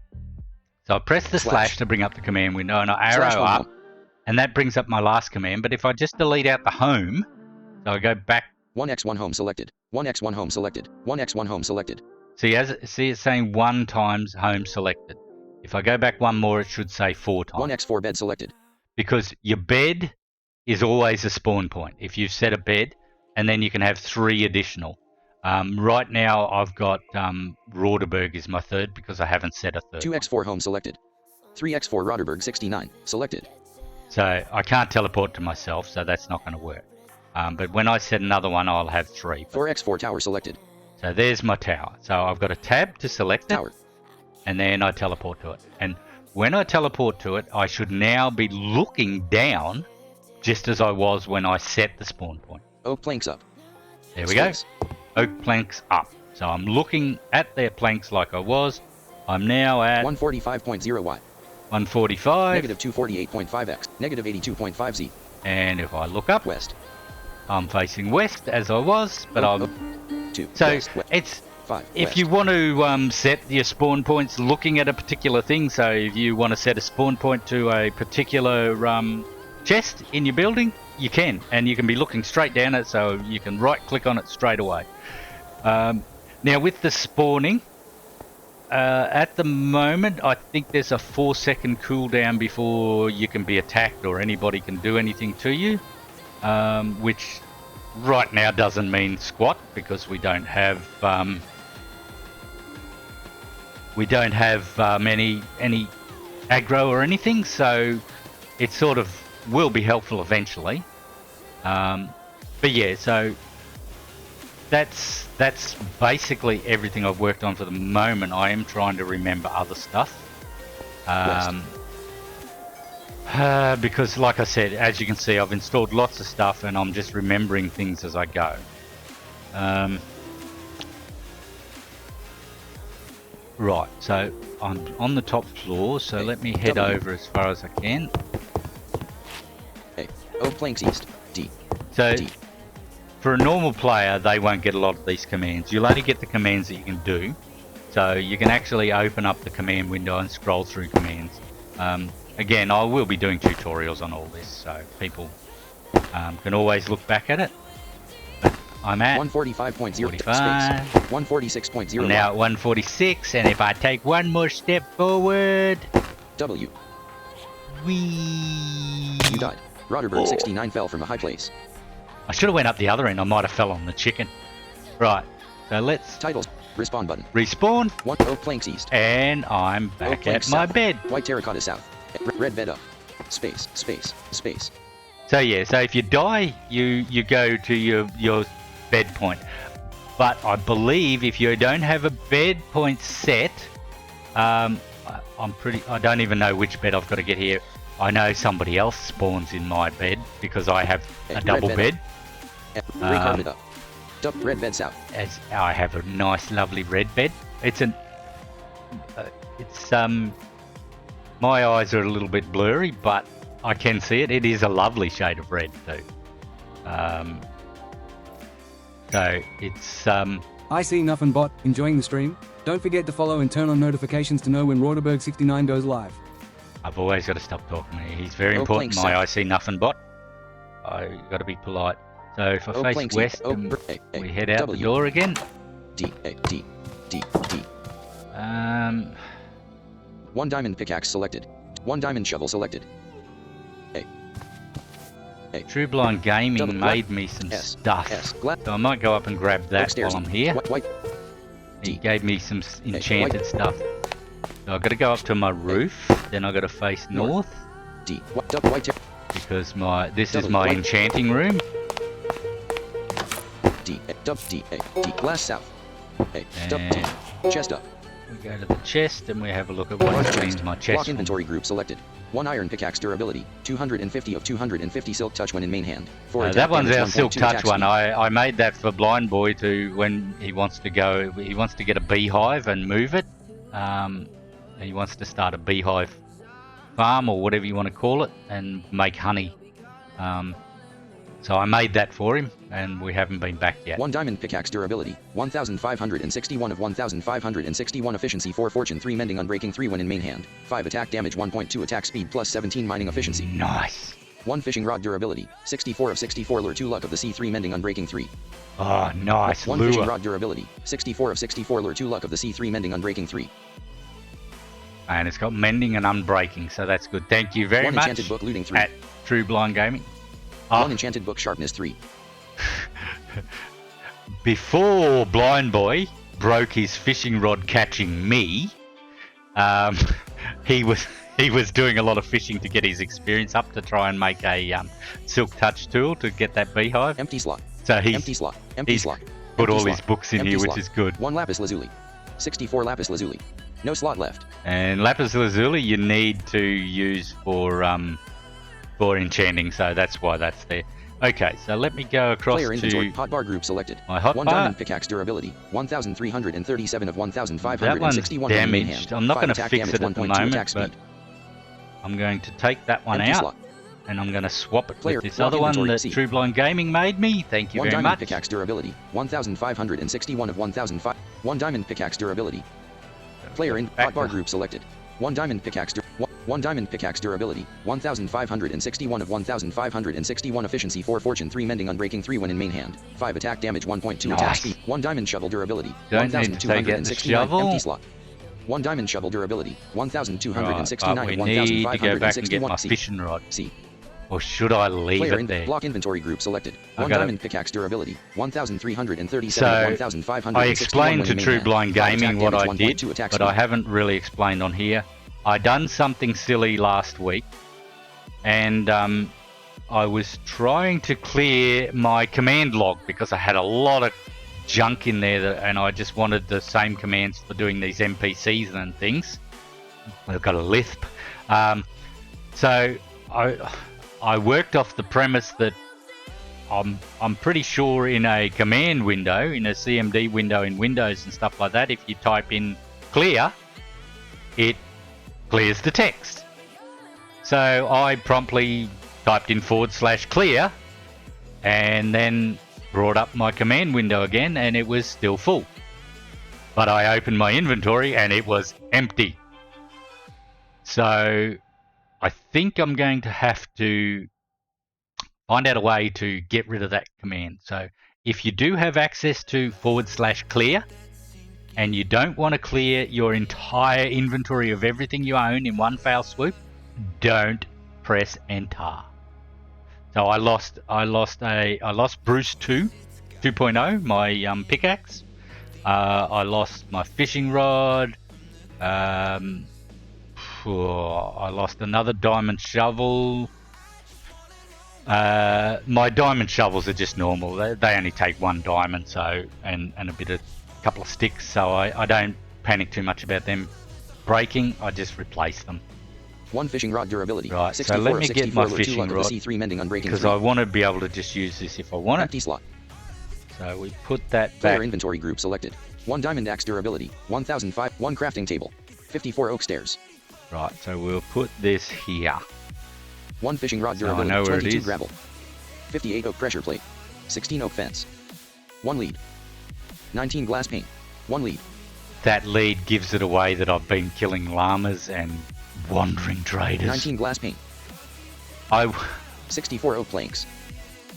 So I press the slash to bring up the command window, and I arrow Slash home up, home. and that brings up my last command. But if I just delete out the home, so I go back. 1x1 home selected. 1x1 home selected. 1x1 home selected. See, it's saying 1 times home selected. If I go back one more, it should say 4 times. 1x4 bed selected. Because your bed is always a spawn point. If you've set a bed, and then you can have 3 additional. Right now, I've got Rauderberg is my third because I haven't set a third. 2x4 home selected. 3x4 Roderberg 69 selected. So I can't teleport to myself, so that's not going to work. But when I set another one, I'll have 3. 4x4 tower selected. So there's my tower. So I've got a tab to select it, Tower. and then I teleport to it. And when I teleport to it, I should now be looking down, just as I was when I set the spawn point. Oak planks up. There we Space. go. Oak planks up. So I'm looking at their planks like I was. I'm now at 145.0 Y. 145. Negative 248.5x. Negative 82.5Z. And if I look up, West. I'm facing west as I was, but Oak, I'm 2. so West. West. it's 5. if West. you want to set your spawn points looking at a particular thing. So if you want to set a spawn point to a particular chest in your building, you can, and you can be looking straight down it, so you can right click on it straight away. Now with the spawning, at the moment I think there's a 4-second cooldown before you can be attacked or anybody can do anything to you, which right now doesn't mean squat because we don't have any aggro or anything, so it sort of will be helpful eventually. But yeah, so that's basically everything I've worked on for the moment. I am trying to remember other stuff. Because like I said, as you can see, I've installed lots of stuff and I'm just remembering things as I go. Right, so I'm on the top floor, so Okay, let me head W. over as far as I can. A. Oak planks east. D. So D. for a normal player, they won't get a lot of these commands. You'll only get the commands that you can do. So you can actually open up the command window and scroll through commands. Again, I will be doing tutorials on all this, so people can always look back at it. But I'm at 145.0 45. space. 146.0 I'm now at 146, and if I take one more step forward, W. whee! You died. Roderberg 69 fell from a high place. I should have went up the other end. I might have fell on the chicken. Right, so let's Titles. Respawn button. respawn, 1. Oak planks east. and I'm Oak back planks at my south. bed. White terracotta south. Red bed up. Space. Space. Space. So yeah, so if you die, you go to your bed point. But I believe if you don't have a bed point set, I don't even know which bed I've got to get here. I know somebody else spawns in my bed because I have a Red double bed bed. Red carpet up. Red bed south. As I have a nice, lovely red bed. It's my eyes are a little bit blurry, but I can see it. It is a lovely shade of red too. So it's I see nothing bot, enjoying the stream? Don't forget to follow and turn on notifications to know when Rauderberg69 goes live. I've always got to stop talking to you. He's very Oh, important. Plank My south. I see nothing bot. I got to be polite. So if I Oh, face Plank west, oh, and A, A, we head out W. the door again. D, A, D, D, D. 1 diamond pickaxe selected. 1 diamond shovel selected. True Blind Gaming Double made me some S, stuff. S, glass. So I might go up and grab that Upstairs. while I'm here. White. He D. gave me some enchanted stuff. So I've got to go up to my roof, then I've got to face north, D. White. because this is Double my white. enchanting room. D. D. A. D. Glass south. A. D. And Chest up. we go to the chest and we have a look at what's Block in chest. my chest. Block inventory group selected. 1 iron pickaxe durability. 250 of 250 silk touch when in main hand. 4 attack That one's damage, our 1.2 silk touch attack one. speed. I made that for Blind Boy to when he wants to get a beehive and move it. He wants to start a beehive farm or whatever you want to call it and make honey. So I made that for him and we haven't been back yet. 1 diamond pickaxe durability. 1561 of 1561 efficiency. 4 fortune. 3 mending unbreaking. 3 when in main hand. 5 attack damage. 1.2 attack speed plus 17 mining efficiency. Nice. 1 fishing rod durability. 64 of 64 lure. 2 luck of the sea. 3 mending unbreaking. 3. Oh, nice. 1 fishing Lure. rod durability. 64 of 64 lure. 2 luck of the sea. 3 mending unbreaking. 3. And it's got mending and unbreaking, so that's good. Thank you very 1 much. enchanted book looting. 3. At True Blind Gaming. 1 enchanted book sharpness. 3. Before Blind Boy broke his fishing rod catching me, he was doing a lot of fishing to get his experience up to try and make a silk touch tool to get that beehive. Empty slot. So Empty he's slot. Empty he's slot. put Empty all slot. his books in Empty here, which slot. is good. 1 lapis lazuli. 64 lapis lazuli. No slot left. And lapis lazuli you need to use for enchanting, so that's why that's there. Okay, so let me go across Player inventory. to Hotbar group selected. my hotbar. 1 diamond pickaxe durability. 1337 of That one's 1561 when in main damaged. hand. I'm not 5 going to attack fix damage, it at the 1.2 moment, attack but speed. I'm going to take that one Empty out slot. and I'm going to swap it Player with this block other one inventory, that C. True Blind Gaming made me. Thank you 1 very diamond much. pickaxe durability. 1561 of 1005. 1 diamond pickaxe durability. Player in Back hotbar to- group selected. 1 diamond pickaxe. 1 diamond pickaxe durability. 1561 of 1561 efficiency. 4 fortune. 3 mending unbreaking. 3 when in main hand. 5 attack damage. 1.2 attack Nice. speed. 1 diamond shovel durability. Don't need to take out the 1269 shovel. empty slot. 1 diamond shovel durability. Right, 1269 but we of need to go back and get 1561 my C. fishing rod. C. Or should I leave Player it there? block inventory group selected. I 1 gotta- diamond pickaxe durability. 1337 So, of 1561 I explained when to in main True hand. Blind 5 attack Gaming what damage, I did, 1.2 attack but speed. I haven't really explained on here. I done something silly last week, and I was trying to clear my command log because I had a lot of junk in there, and I just wanted the same commands for doing these NPCs and things. I've got a lisp, so I worked off the premise that I'm pretty sure in a command window, in a CMD window in Windows and stuff like that, if you type in clear, it clears the text. So I promptly typed in /clear and then brought up my command window again and it was still full. But I opened my inventory and it was empty. So I think I'm going to have to find out a way to get rid of that command. So if you do have access to /clear and you don't want to clear your entire inventory of everything you own in one foul swoop, don't press enter. So I lost Bruce 2.0, my pickaxe. I lost my fishing rod. I lost another diamond shovel. My diamond shovels are just normal. They only take 1 diamond, so and a couple of sticks. So I don't panic too much about them breaking. I just replace them. 1 fishing rod durability. Right, so 64 let of me get 64 my lure, 2 fishing luck of the rod sea, 3 mending unbreaking. because 3. I want to be able to just use this if I want it. Empty slot. So we put that Player back. inventory group selected. 1 diamond axe durability, 1005, 1 crafting table, 54 oak stairs, Right, so we'll put this here. 1 fishing rod So I durability, know where it 22 is. gravel, 58 oak pressure plate, 16 oak fence, 1 lead, 19 glass pane, 1 lead, That lead gives it away that I've been killing llamas and wandering traders. 19 glass pane, I 64 oak planks,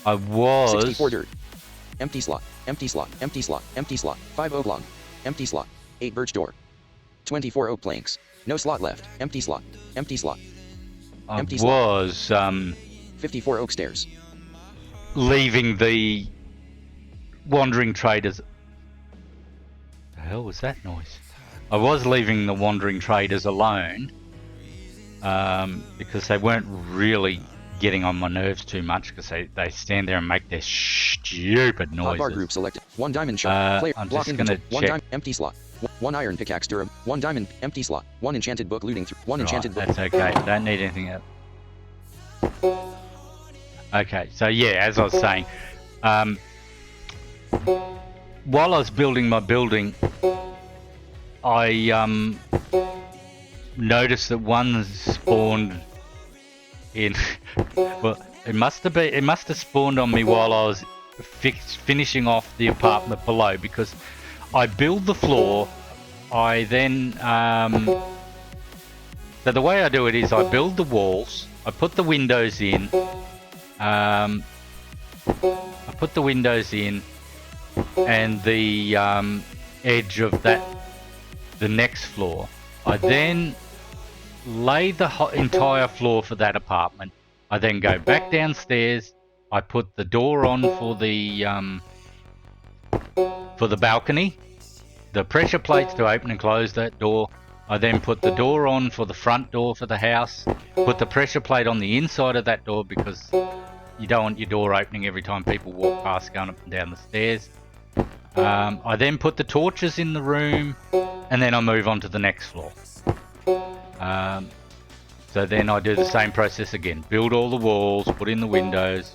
was 64 dirt, empty slot, empty slot, empty slot, empty slot, 5 oak log, empty slot, 8 birch door, 24 oak planks, no slot left, empty slot, empty slot, I empty slot. was 54 oak stairs, leaving the wandering traders. The hell was that noise? I was leaving the wandering traders alone because they weren't really getting on my nerves too much because they stand there and make their stupid hotbar group noises. selected, 1 diamond shot, player, I'm block just gonna inventory, 1 check. diamond, empty slot, 1 iron pickaxe durable, 1 diamond, empty slot, 1 enchanted book looting through, 1 Right, enchanted book, that's okay. Don't need anything else. Okay, so yeah, as I was saying, while I was building my building, I noticed that one spawned in. Well, it must have spawned on me while I was finishing off the apartment below because I build the floor. I then so the way I do it is I build the walls. I put the windows in. I put the windows in, and the edge of the next floor. I then lay the entire floor for that apartment. I then go back downstairs. I put the door on for the balcony, the pressure plates to open and close that door. I then put the door on for the front door for the house. Put the pressure plate on the inside of that door because you don't want your door opening every time people walk past going up and down the stairs. I then put the torches in the room, and then I move on to the next floor. So then I do the same process again. Build all the walls, put in the windows,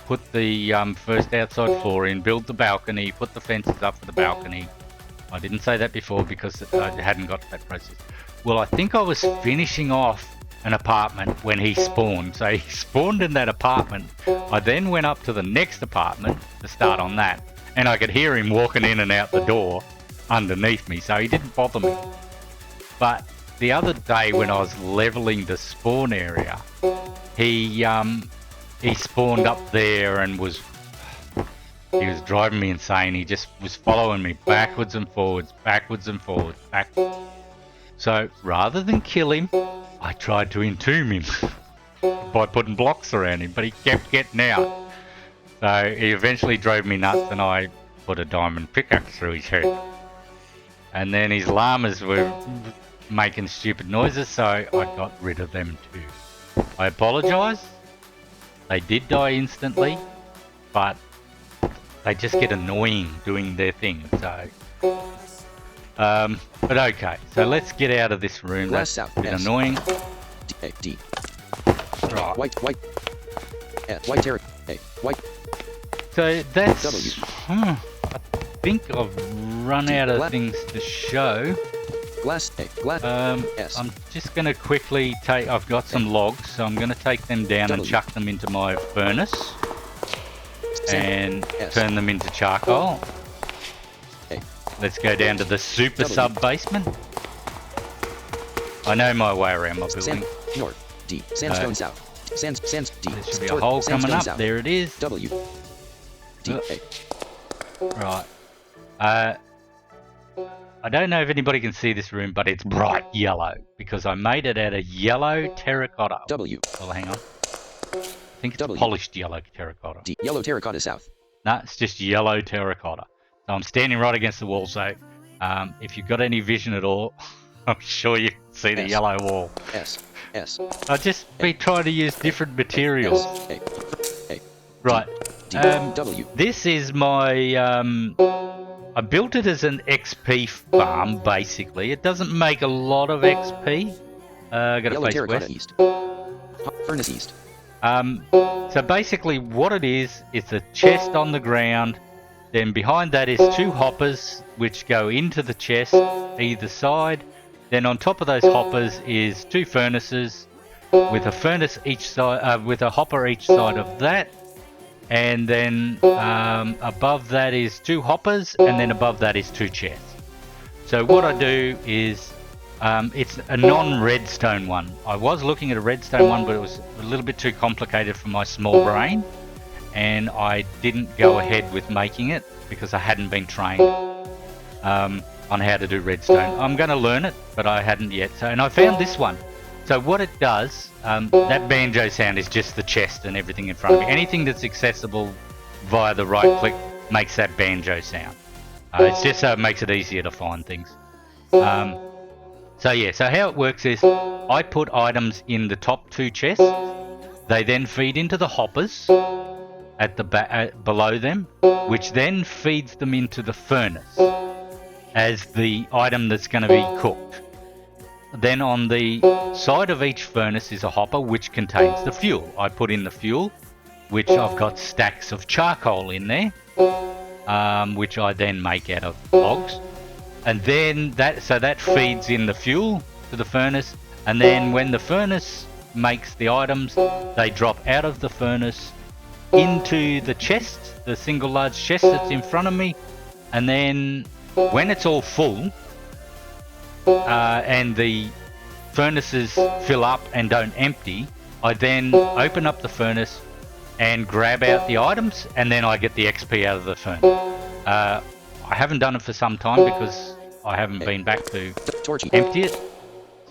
put the first outside floor in, build the balcony, put the fences up for the balcony. I didn't say that before because I hadn't got to that process. Well, I think I was finishing off an apartment when he spawned. So he spawned in that apartment. I then went up to the next apartment to start on that. And I could hear him walking in and out the door underneath me. So he didn't bother me. But the other day when I was leveling the spawn area, he spawned up there and was driving me insane. He just was following me backwards and forwards, backwards and forwards, So rather than kill him, I tried to entomb him by putting blocks around him, but he kept getting out. So he eventually drove me nuts and I put a diamond pickaxe through his head. And then his llamas were making stupid noises, so I got rid of them too. I apologise. They did die instantly, but they just get annoying doing their thing, so... but okay, so let's get out of this room. Glass That's south, a bit S. annoying. D, Right. white, white terra, A, white, So that's... W. I think I've run out of things to show. glass, A, glass, S. I'm just going to quickly take... I've got some logs, so I'm going to take them down and W. chuck them into my furnace. And S. turn them into charcoal. A, Let's go down to the super W. sub basement. I know my way around my building. sand, north, D, sandstone south, sands, D, There should be a north, hole coming sandstone up. south, There it is. W, D, A, Right. I don't know if anybody can see this room, but it's bright yellow because I made it out of yellow terracotta. W, Well, hang on. I think it's W. polished yellow terracotta. D, yellow terracotta south, No, it's just yellow terracotta. So I'm standing right against the wall, so if you've got any vision at all, I'm sure you can see the S. yellow wall. S, I'll just be trying to use different materials. A, Right. D, W, This is my... I built it as an XP farm, basically. It doesn't make a lot of XP. I got to yellow face terracotta west. east, furnace east, So basically what it is, it's a chest on the ground. Then behind that is 2 hoppers which go into the chest either side. Then on top of those hoppers is 2 furnaces with a furnace each side, with a hopper each side of that. And then above that is 2 hoppers, and then above that is 2 chests. So what I do is, it's a non-redstone one. I was looking at a redstone one, but it was a little bit too complicated for my small brain, and I didn't go ahead with making it because I hadn't been trained on how to do redstone. I'm going to learn it, but I hadn't yet. So, and I found this one. So what it does, that banjo sound is just the chest and everything in front of me. Anything that's accessible via the right click makes that banjo sound. It's just so it makes it easier to find things. So yeah, so how it works is I put items in the top 2 chests. They then feed into the hoppers at the below them, which then feeds them into the furnace as the item that's going to be cooked. Then on the side of each furnace is a hopper which contains the fuel. I put in the fuel, which I've got stacks of charcoal in there, which I then make out of logs. And then that feeds in the fuel to the furnace, and then when the furnace makes the items, they drop out of the furnace into the chest, the single large chest that's in front of me. And then when it's all full, and the furnaces fill up and don't empty, I then open up the furnace and grab out the items, and then I get the XP out of the furnace. I haven't done it for some time because I haven't been back to empty it.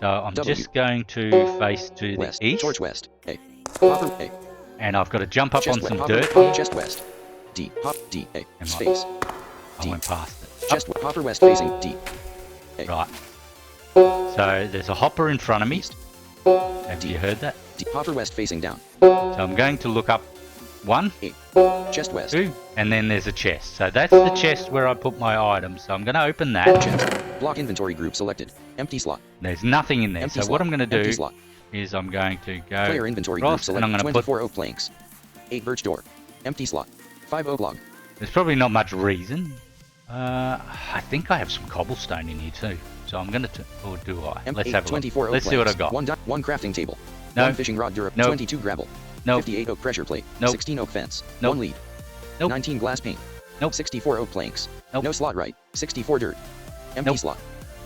So I'm just going to face to the east. Torch west. A. Hopper A. And I've got to jump up Chest on some hopper, dirt here. Chest west. D. Hop D. A. Space. I went past it. Chest hopper west facing D. A. Right. So there's a hopper in front of me. East. Have you heard that? D. Hopper west facing down. So I'm going to look up 1, A. Chest west. 2, and then there's a chest. So that's the chest where I put my items. So I'm going to open that. Chest. Block inventory group selected. Empty slot. There's nothing in there. Empty So slot. what I'm going to Empty do slot. is I'm going to go Player inventory group across, and selected. I'm going to put... 24 oak planks. 8 birch door. Empty slot. 5 oak log. There's probably not much reason. I think I have some cobblestone in here too. So I'm going to... Or do I? Let's have a 24 look. oak Let's see what planks. I've got. One crafting table. No. 1 fishing rod Durap. No. 22 gravel. No. 58 oak pressure plate. Nope. 16 oak fence. Nope. 1 lead. Nope. 19 glass pane. Nope. 64 oak planks. Nope. No slot right. 64 dirt. Empty Nope. slot.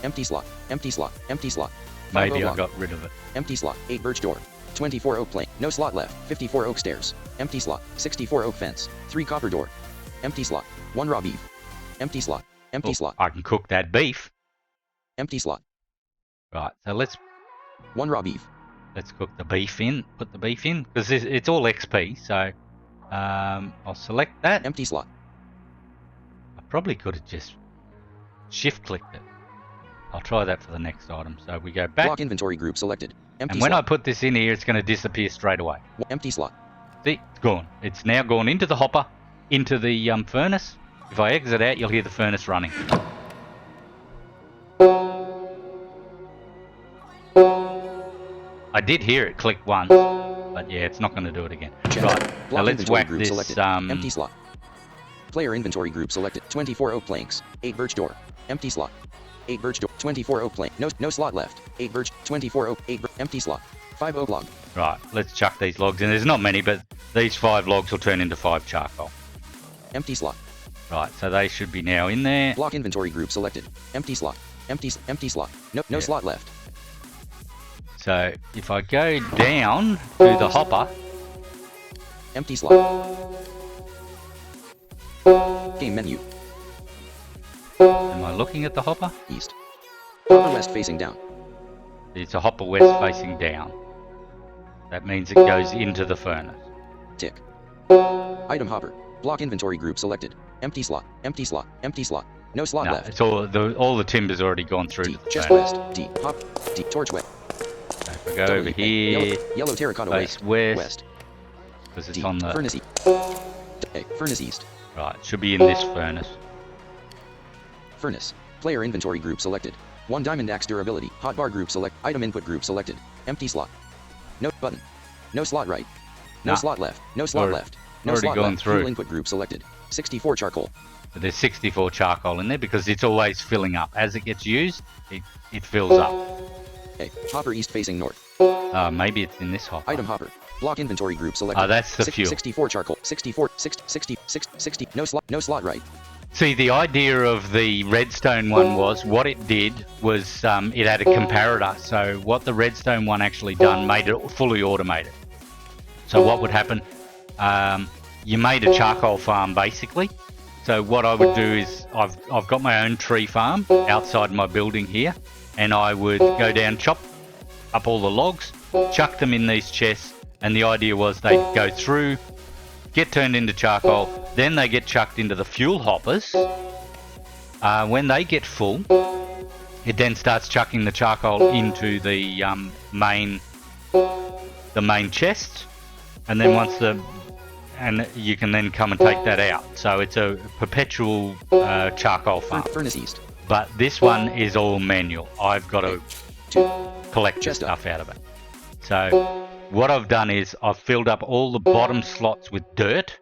Empty slot. Empty slot. Empty slot. 5 Maybe oak I log. got rid of it. Empty slot. 8 birch door. 24 oak plank. No slot left. 54 oak stairs. Empty slot. 64 oak fence. 3 copper door. Empty slot. 1 raw beef. Empty slot. Empty Oh, slot. I can cook that beef. Empty slot. Right. So let's 1 raw beef. cook the beef in. Put the beef in because it's all XP. So I'll select that. Empty slot. I probably could have just shift clicked it. I'll try that for the next item. So we go back, Block inventory group selected. Empty and when I slot. put this in here, it's going to disappear straight away. Empty slot. See, it's gone. It's now gone into the hopper, into the furnace. If I exit out, you'll hear the furnace running. I did hear it click once, but yeah, it's not going to do it again. Check. Right, now Block let's inventory whack group this. selected. Empty slot. Player inventory group selected. 24 oak planks. 8 birch door. Empty slot. 8 birch door. 24 oak plank. No slot left. 8 birch. 24 oak. 8 empty slot. 5 oak log. Right, let's chuck these logs in. There's not many, but these 5 logs will turn into 5 charcoal. Empty slot. Right, so they should be now in there. Block inventory group selected. Empty slot. Empty slot. No Yeah. slot left. So if I go down to the hopper, Empty slot. Game menu. am I looking at the hopper? East. Hopper west facing down. It's a hopper west facing down. That means it goes into the furnace. Tick. Item hopper. Block inventory group selected. Empty slot. Empty slot. Empty slot. No slot No, left. it's all the timber's already gone through D. to the Chest furnace. west. D. Hop. D. Torch west. So if I go over here, Yellow terracotta face west. west, because it's D. on the... Furnace east. A. Furnace east. Right, it should be in this furnace. Furnace. Player inventory group selected. 1 diamond axe durability. Hotbar group select. Item input group selected. Empty slot. No button. No slot right. No Nah. slot left. No slot Already- left. No already slot gone left. through. Fuel input group selected. 64 charcoal. But there's 64 charcoal in there because it's always filling up. As it gets used, it fills up. A. Hopper east facing north. Maybe it's in this hopper. Item hopper. Block inventory group selected. that's the fuel. 64 charcoal. 64, 60, 60. No slot right. See, the idea of the redstone one was, what it did was it had a comparator. So what the redstone one actually done made it fully automated. So what would happen? You made a charcoal farm basically. So what I would do is I've got my own tree farm outside my building here, and I would go down, chop up all the logs, chuck them in these chests, and the idea was they'd go through, get turned into charcoal, then they get chucked into the fuel hoppers. When they get full, it then starts chucking the charcoal into the main chest, and then and you can then come and take that out. So it's a perpetual charcoal farm. Furnace east. But this one is all manual. I've got to 2. collect the Chest up. stuff out of it. So what I've done is I've filled up all the bottom slots with dirt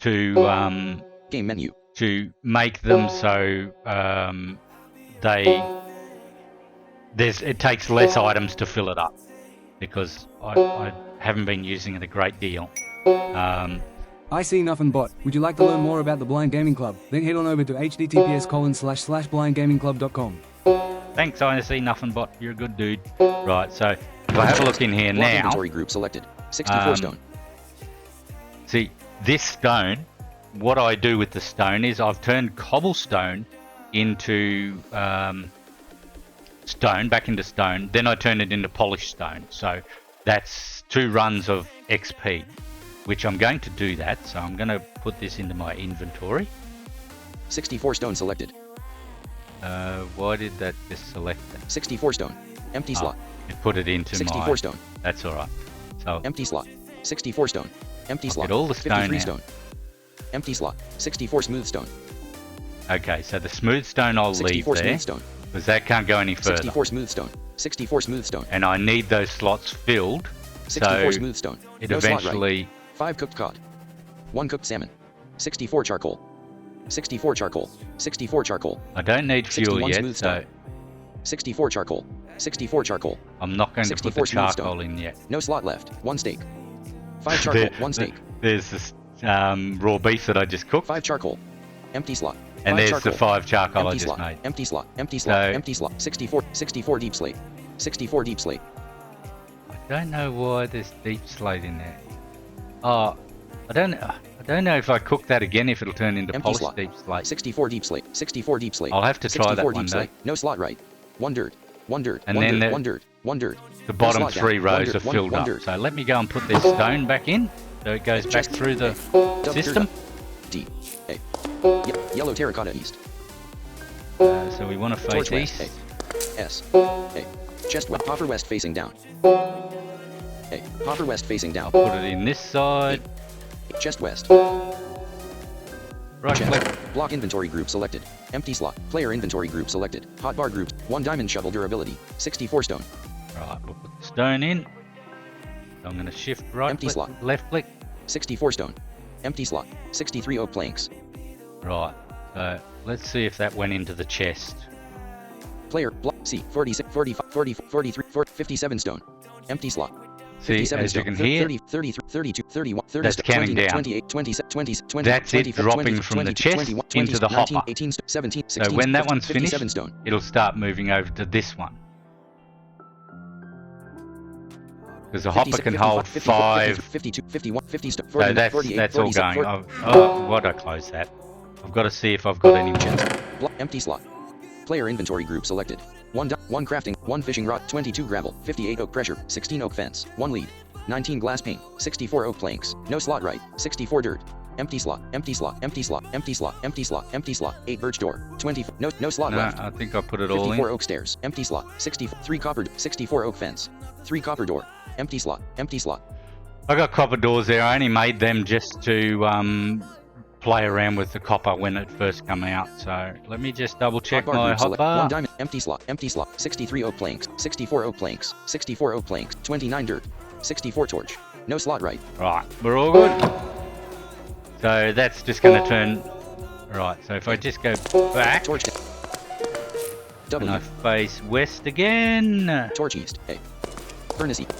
to Game menu. make them so it takes less items to fill it up, because I haven't been using it a great deal. I see nothing bot. Would you like to learn more about the Blind Gaming Club? Then head on over to https://blindgamingclub.com. Thanks, I see nothing but you're a good dude. Right, so if I have a look in here Block now, inventory group selected. 64 stone. see this stone, what I do with the stone is I've turned cobblestone into stone, back into stone, then I turn it into polished stone. So that's 2 runs of XP, which I'm going to do that. So I'm going to put this into my inventory. 64 stone selected. Why did that just select that? 64 stone. Empty slot. It put it into 64 my... stone. That's all right. So Empty slot. 64 stone. Empty I'll slot. get all the stone 53 out. stone. Empty slot. 64 smooth stone. okay, so the smooth stone I'll leave 64 there, smooth stone. because that can't go any further. 64 smooth stone. 64 smooth stone. And I need those slots filled, 64 so smooth stone. it No slot right. eventually... 5 cooked cod. 1 cooked salmon. 64 charcoal. 64 charcoal. 64 charcoal. I don't need fuel 61 yet, smooth so stone. 64 charcoal. 64 charcoal. I'm not going to put 64 the smooth stone. charcoal in yet. No slot left. 1 steak. 5 charcoal. 1 steak. There's this raw beef that I just cooked, 5 charcoal. Empty slot. and 5 there's charcoal. the 5 charcoal I Empty just slot. made. Empty slot. Empty slot. So- Empty slot. 64 deep slate. 64 deep slate. I don't know why there's deep slate in there. Oh, I don't know if I cook that again, if it'll turn into Empty polished slot. deep slate. 64 deep slate. 64 deep slate. I'll have to try that 64 one deep day. slate. No slot right. 1 dirt. 1 dirt. And 1 then dirt. the- 1 dirt. 1 dirt. The No bottom slot down. 3 1 rows dirt. are 1 filled up. dirt. So let me go and put this stone back in, so it goes back Chest. through the Double system. D. A. Yellow terracotta east. So we want to face Torch west. east. A. S. A. Chest west. Hopper west facing down. A. Hopper west facing down. Put it in this side. Chest west. Right Chest. click. Block inventory group selected. Empty slot. Player inventory group selected. Hotbar groups. 1 diamond shovel durability. 64 stone. Right, we'll put the stone in. So I'm going to shift right Empty click, slot. left click. 64 stone. Empty slot. 63 oak planks. Right. So let's see if that went into the chest. Player block C 46 45 40 43 40, 57 stone. Empty slot. See, 57 as you stone. can hear, 30 33 32 31 30 That's counting 20, down. 28 20 20 20 That's it 24, dropping 20, from the 20, chest 21, into the 19, hopper. 18 17 16 So when that 50, one's finished, 57 stone. it'll start moving over to this one. Because the hopper can 55, hold 54, 5. 52 51 50 stone. So 49, that's 48, all 47, going. 40, Why'd I close that? I've got to see if I've got any more. Empty slot. Player inventory group selected. 1 crafting, 1 fishing rod, 22 gravel, 58 oak pressure, 16 oak fence, 1 lead, 19 glass pane, 64 oak planks, no slot right, 64 dirt. Empty slot, empty slot, empty slot, empty slot, empty slot, empty slot, 8 birch door, 20 no slot No, left. I think I put it all 54 in. oak stairs, empty slot, 3 copper, 64 oak fence, 3 copper door, empty slot, empty slot. I got copper doors there. I only made them just to play around with the copper when it first come out. So let me just double check Hotbar my group select. 1 hotbar. diamond, empty slot, 63 oak planks, 64 oak planks, 64 oak planks, 29 dirt, 64 torch, No slot right. Right, we're all good. So that's just going to turn. Right, so if I just go back Torch and W. I face west again, Torch east. A. Furnace east.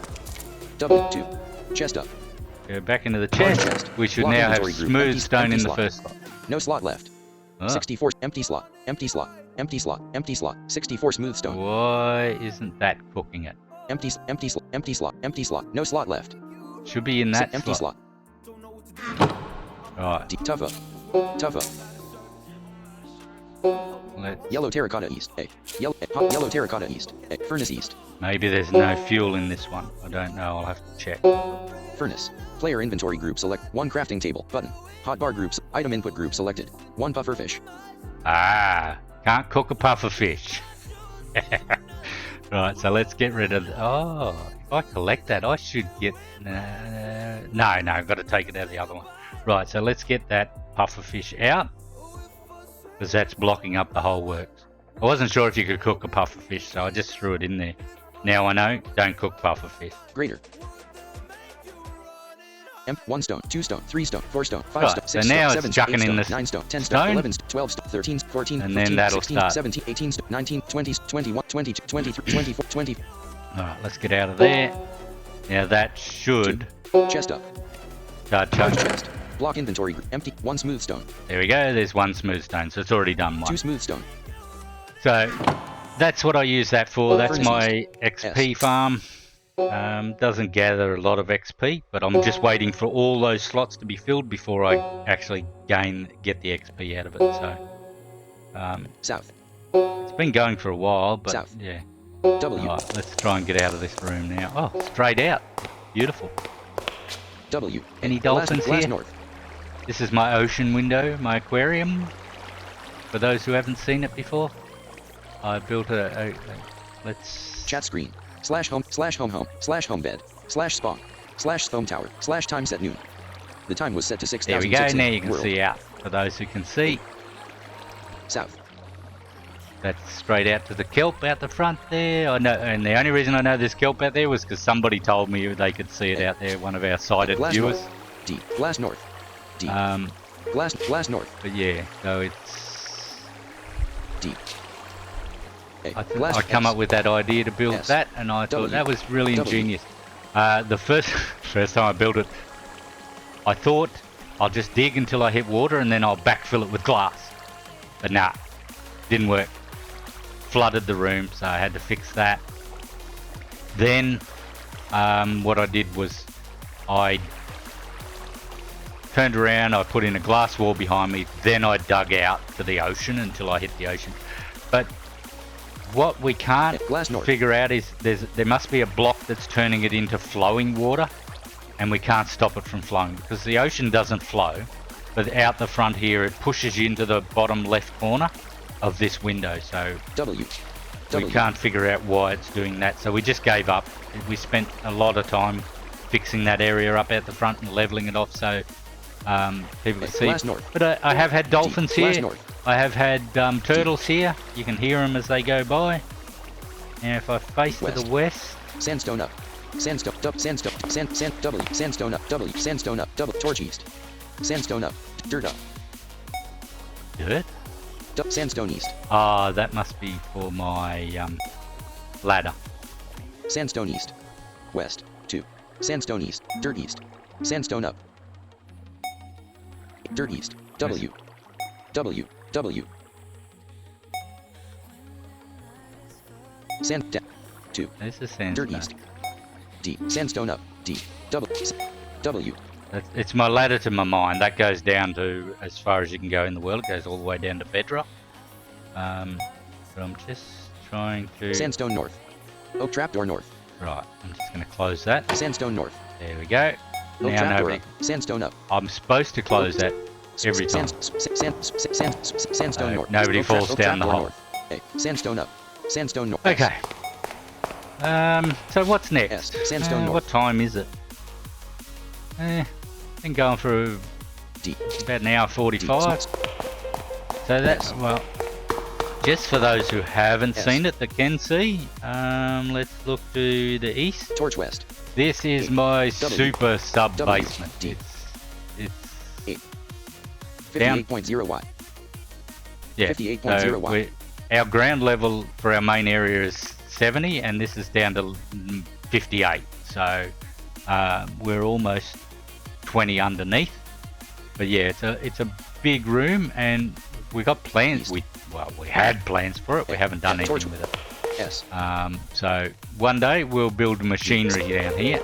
W. 2. Chest up. go back into the Large chest. chest. We should Block now have inventory group. smooth Empty- stone empty in the slot. first slot. No slot left. Ah, 64. Empty slot. Empty slot. Empty slot. Empty slot. 64 smooth stone. why isn't that cooking it? Empty slot. Empty slot. Empty slot. Empty slot. No slot left. Should be in that Empty slot. slot. Right, D. Tuffa. Tuffa. let's, Yellow terracotta east. A. Yellow terracotta east. A. Furnace east. maybe there's no fuel in this one. I don't know, I'll have to check. Furnace. Player inventory group select. 1 crafting table. Button. Hotbar groups. Item input group selected. 1 puffer fish. Ah, can't cook a puffer fish. Right, so let's get rid of. Oh, if I collect that, I should get. No, I've got to take it out of the other one. Right, so let's get that puffer fish out because that's blocking up the whole works. I wasn't sure if you could cook a puffer fish, so I just threw it in there. Now I know, don't cook puffer fish. Greater. 1 stone, 2 stone, 3 stone, 4 stone, 5 Right, stone, so 6 now stone, it's 7 chucking stone, in 8 the stone, 9 stone, 10 stone. stone, 11 stone, 12 stone, 13, 14, And 15, then that'll 16, start. 17, 18, 19, 20, 21, 22, 23, 24, 20. Alright, let's get out of there. Now that should Chest up. start Large chugging. chest. Block inventory group. Empty. 1 smooth stone. There we go, there's one smooth stone, so it's already done 2 one. smooth stone. So that's what I use that for. That's Furnaces. my XP farm. Doesn't gather a lot of XP, but I'm just waiting for all those slots to be filled before I actually get the XP out of it. So South. it's been going for a while, but South. yeah. W. Alright, let's try and get out of this room now. Oh, straight out. Beautiful. W. Any Glass- dolphins glass here? north. This is my ocean window, my aquarium. For those who haven't seen it before, I built let's Chat screen. /home /home bed /spawn /foam tower /time set noon. The time was set to 6,000. there we go. Now you can see out. For those who can see, South. that's straight out to the kelp out the front there. I know, and the only reason I know there's kelp out there was because somebody told me they could see it out there. One of our sighted Glass viewers. north. D. Glass north. D. Glass north. But yeah, so it's. D. A. I Glass come S. up with that idea to build S. that, and I W. thought that was really W. ingenious. The first time I built it, I thought I'll just dig until I hit water and then I'll backfill it with glass. But nah, didn't work. Flooded the room, so I had to fix that. Then what I did was I turned around, I put in a glass wall behind me, then I dug out to the ocean until I hit the ocean. But what we can't Glass north. figure out is there must be a block that's turning it into flowing water, and we can't stop it from flowing because the ocean doesn't flow, but out the front here it pushes you into the bottom left corner of this window, so W. we can't figure out why it's doing that, so we just gave up. We spent a lot of time fixing that area up at the front and leveling it off so people can see. Glass north. But I have had dolphins Glass here. north. I have had turtles here. You can hear them as they go by. Now if I face to the west, Sandstone up. Sandstone up. Sandstone. Sand. W. Sandstone up. W. Sandstone up. Double. Torch east. Sandstone up. Dirt up. dirt. Sandstone east. Ah, that must be for my ladder. Sandstone east. West. 2. Sandstone east. Dirt east. Sandstone up. Dirt east. W. W. W. Sand down. 2. This is Dirt sandstone. east. D. Sandstone up. D. W. It's my ladder to my mine. That goes down to as far as you can go in the world. It goes all the way down to bedrock. But I'm just trying to. Sandstone north. Oak trapdoor north. Right, I'm just going to close that. Sandstone north. There we go. Oak Now trapdoor nobody. up. Sandstone up. I'm supposed to close that every time. Sandstone north. Nobody Oak falls oak down the trapdoor hole. north. A. Sandstone up. Sandstone north. Okay. So what's next? Yes, sandstone north. What time is it? Been going for D. about an hour 45. So that's, Yes. well, just for those who haven't Yes. seen it that can see, let's look to the east. Torch west. This is my super sub basement. It's 58.0 watt. yeah. 58.0 watt. Our ground level for our main area is 70, and this is down to 58. So we're almost 20 underneath. But yeah, it's a big room, and we got plans. We had plans for it. We haven't done anything with it. Yes. So one day we'll build machinery down here.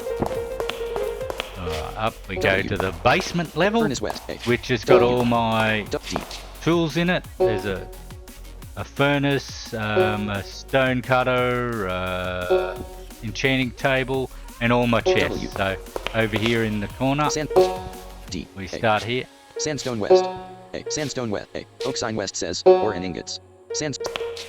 Up we go to the basement level, Furnace west. A. which has got all my D. tools in it. There's a furnace, a stone cutter, enchanting table, and all my chests. So over here in the corner, Sand. D. we A. start here. Sandstone west. A. Sandstone west. A. Oak sign west says ore and ingots.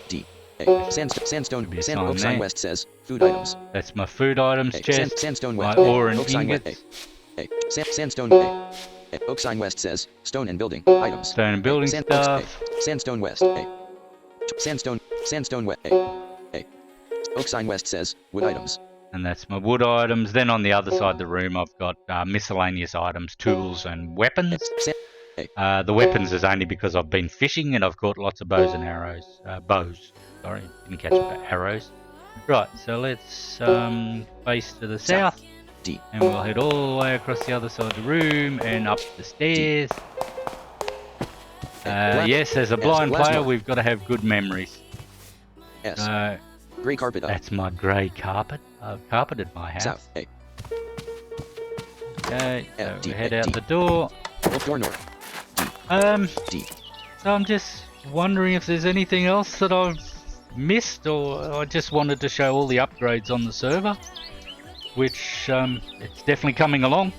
D. A. Sandstone. Be a Sand. sign Oak sign there. west says food items. That's my food items A. chest, Sandstone my west. ore and Oak sign west. ingots, A. Sandstone. A. Oak sign west says stone and building items. stone and building Sand- stuff. Sandstone west. A. Sandstone west. A. Oak sign west says wood items. And that's my wood items. Then on the other side of the room, I've got miscellaneous items, tools and weapons. The weapons is only because I've been fishing and I've caught lots of bows and arrows. Sorry, didn't catch arrows. Right, so let's face to the south. D. And we'll head all the way across the other side of the room and up the stairs. Yes, as a blind player, we've got to have good memories. S. So Grey carpet up. that's my grey carpet. I've carpeted my house. South. A. Okay, so F, D, we head A, out D. the door. Wolf door north. D. So I'm just wondering if there's anything else that I've missed, or I just wanted to show all the upgrades on the server, which it's definitely coming along.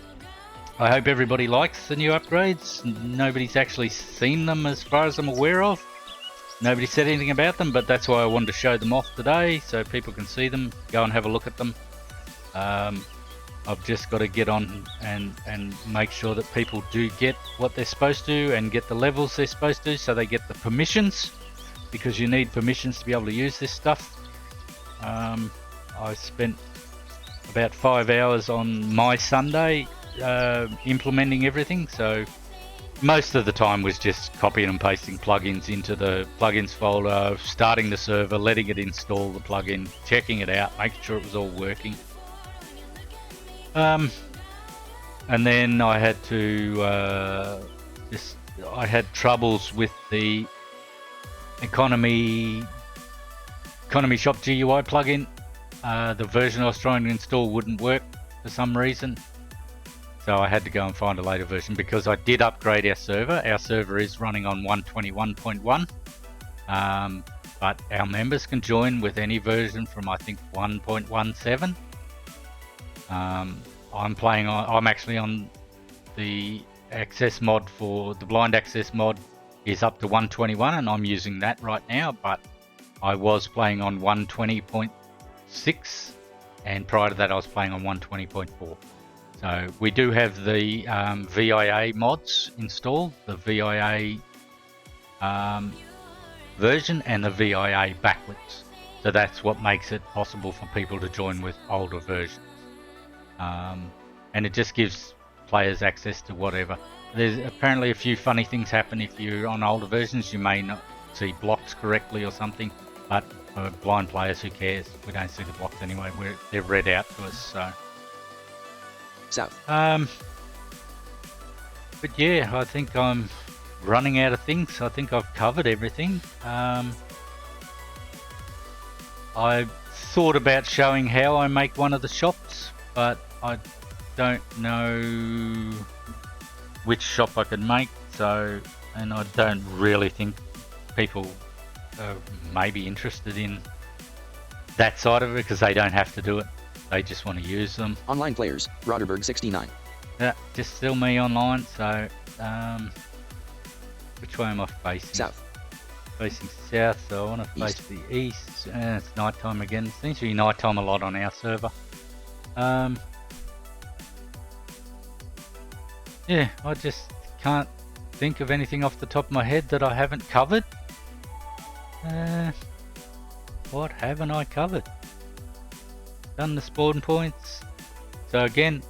I hope everybody likes the new upgrades. Nobody's actually seen them as far as I'm aware of. Nobody said anything about them, but that's why I wanted to show them off today, so people can see them, go and have a look at them. I've just got to get on and make sure that people do get what they're supposed to and get the levels they're supposed to, so they get the permissions, because you need permissions to be able to use this stuff. I spent about 5 hours on my Sunday implementing everything, so most of the time was just copying and pasting plugins into the plugins folder, starting the server, letting it install the plugin, checking it out, making sure it was all working. And then I had to I had troubles with the economy shop GUI plugin. The version I was trying to install wouldn't work for some reason, so I had to go and find a later version, because I did upgrade our server. Our server is running on 121.1, but our members can join with any version from, I think, 1.17. I'm actually on the access mod for the blind access mod is up to 121, and I'm using that right now, but I was playing on 120.6, and prior to that I was playing on 120.4. So we do have the VIA mods installed, the VIA version and the VIA backwards. So that's what makes it possible for people to join with older versions. And it just gives players access to whatever. There's apparently a few funny things happen if you're on older versions. You may not see blocks correctly or something, but for blind players, who cares? We don't see the blocks anyway. They're read out to us. So. South. But yeah, I think I'm running out of things. I think I've covered everything. I thought about showing how I make one of the shops, but I don't know which shop I could make, and I don't really think people may be interested in that side of it, because they don't have to do it. They just want to use them. Online players, Roderberg 69. Yeah, just still me online, so which way am I facing? South. Facing south, so I want to face the east. It's night time again. It seems to be night time a lot on our server. Yeah, I just can't think of anything off the top of my head that I haven't covered. What haven't I covered? Done the spawn points, So again,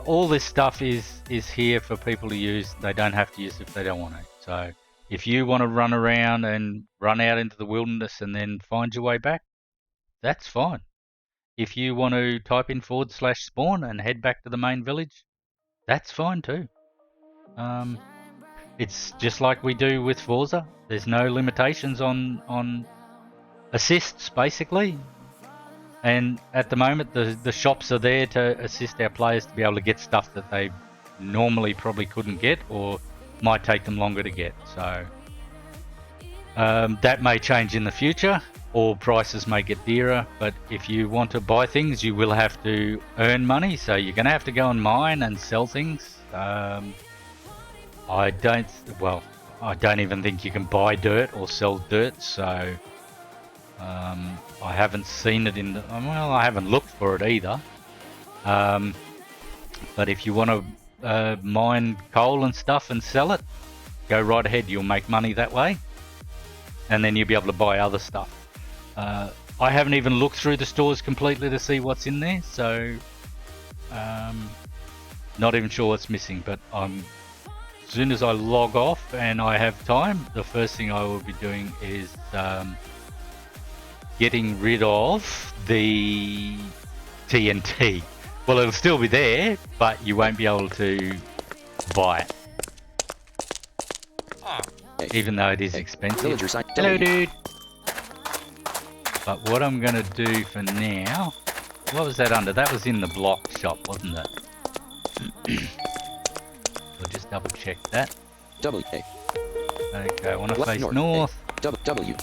all this stuff is here for people to use. They don't have to use it if they don't want to. So if you want to run around and run out into the wilderness and then find your way back, that's fine. If you want to type in /spawn and head back to the main village, that's fine too. It's just like we do with Forza. There's no limitations on assists, basically. And at the moment, the shops are there to assist our players to be able to get stuff that they normally probably couldn't get or might take them longer to get. So that may change in the future, or prices may get dearer. But if you want to buy things, you will have to earn money. So you're going to have to go and mine and sell things. I don't even think you can buy dirt or sell dirt. So I haven't seen it I haven't looked for it either. But if you want to mine coal and stuff and sell it, go right ahead. You'll make money that way, and then you'll be able to buy other stuff. I haven't even looked through the stores completely to see what's in there, so not even sure what's missing. But as soon as I log off and I have time, the first thing I will be doing is getting rid of the TNT. Well, it'll still be there, but you won't be able to buy it. Even though it is expensive. Villager site. Hello, dude. But what I'm going to do for now... What was that under? That was in the block shop, wasn't it? We'll just double check that. W. A. Okay, I want to Left face north. north. W.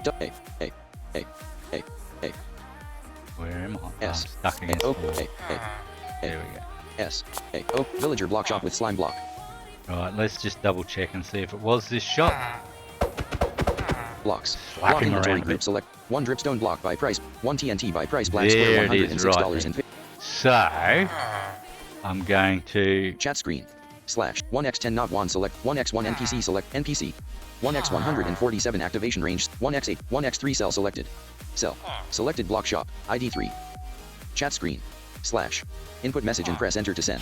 W. A. A. A. A. A. Where am I? S. I'm stuck against O. the wall. A. A. There we go. S. A. O. Villager block shop with slime block. Right, let's just double check and see if it was this shop. Blocks. Slap Block him inventory around a group bit. select. 1 dripstone block by price. 1 TNT by price. Black There square it is, right $106 then. So, I'm going to... Chat screen. Slash 1x10 not 1 select 1x1 NPC select NPC 1x147 activation range 1x8 1x3 cell selected selected block shop ID 3 chat screen slash input message and press enter to send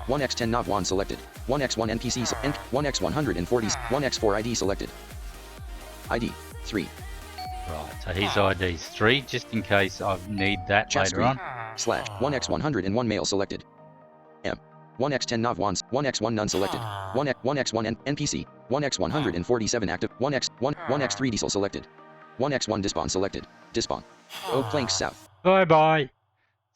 1x10 not 1 selected 1x1 NPC 1x140 1x4 ID selected ID 3 Right, so his ID's 3, just in case I need that chat later screen on. slash 1x101 male selected M 1x10 not 1s 1x1 none selected 1x1 NPC 1x147 active 1x3 diesel selected 1x1 despawn selected despawn O planks south Bye-bye.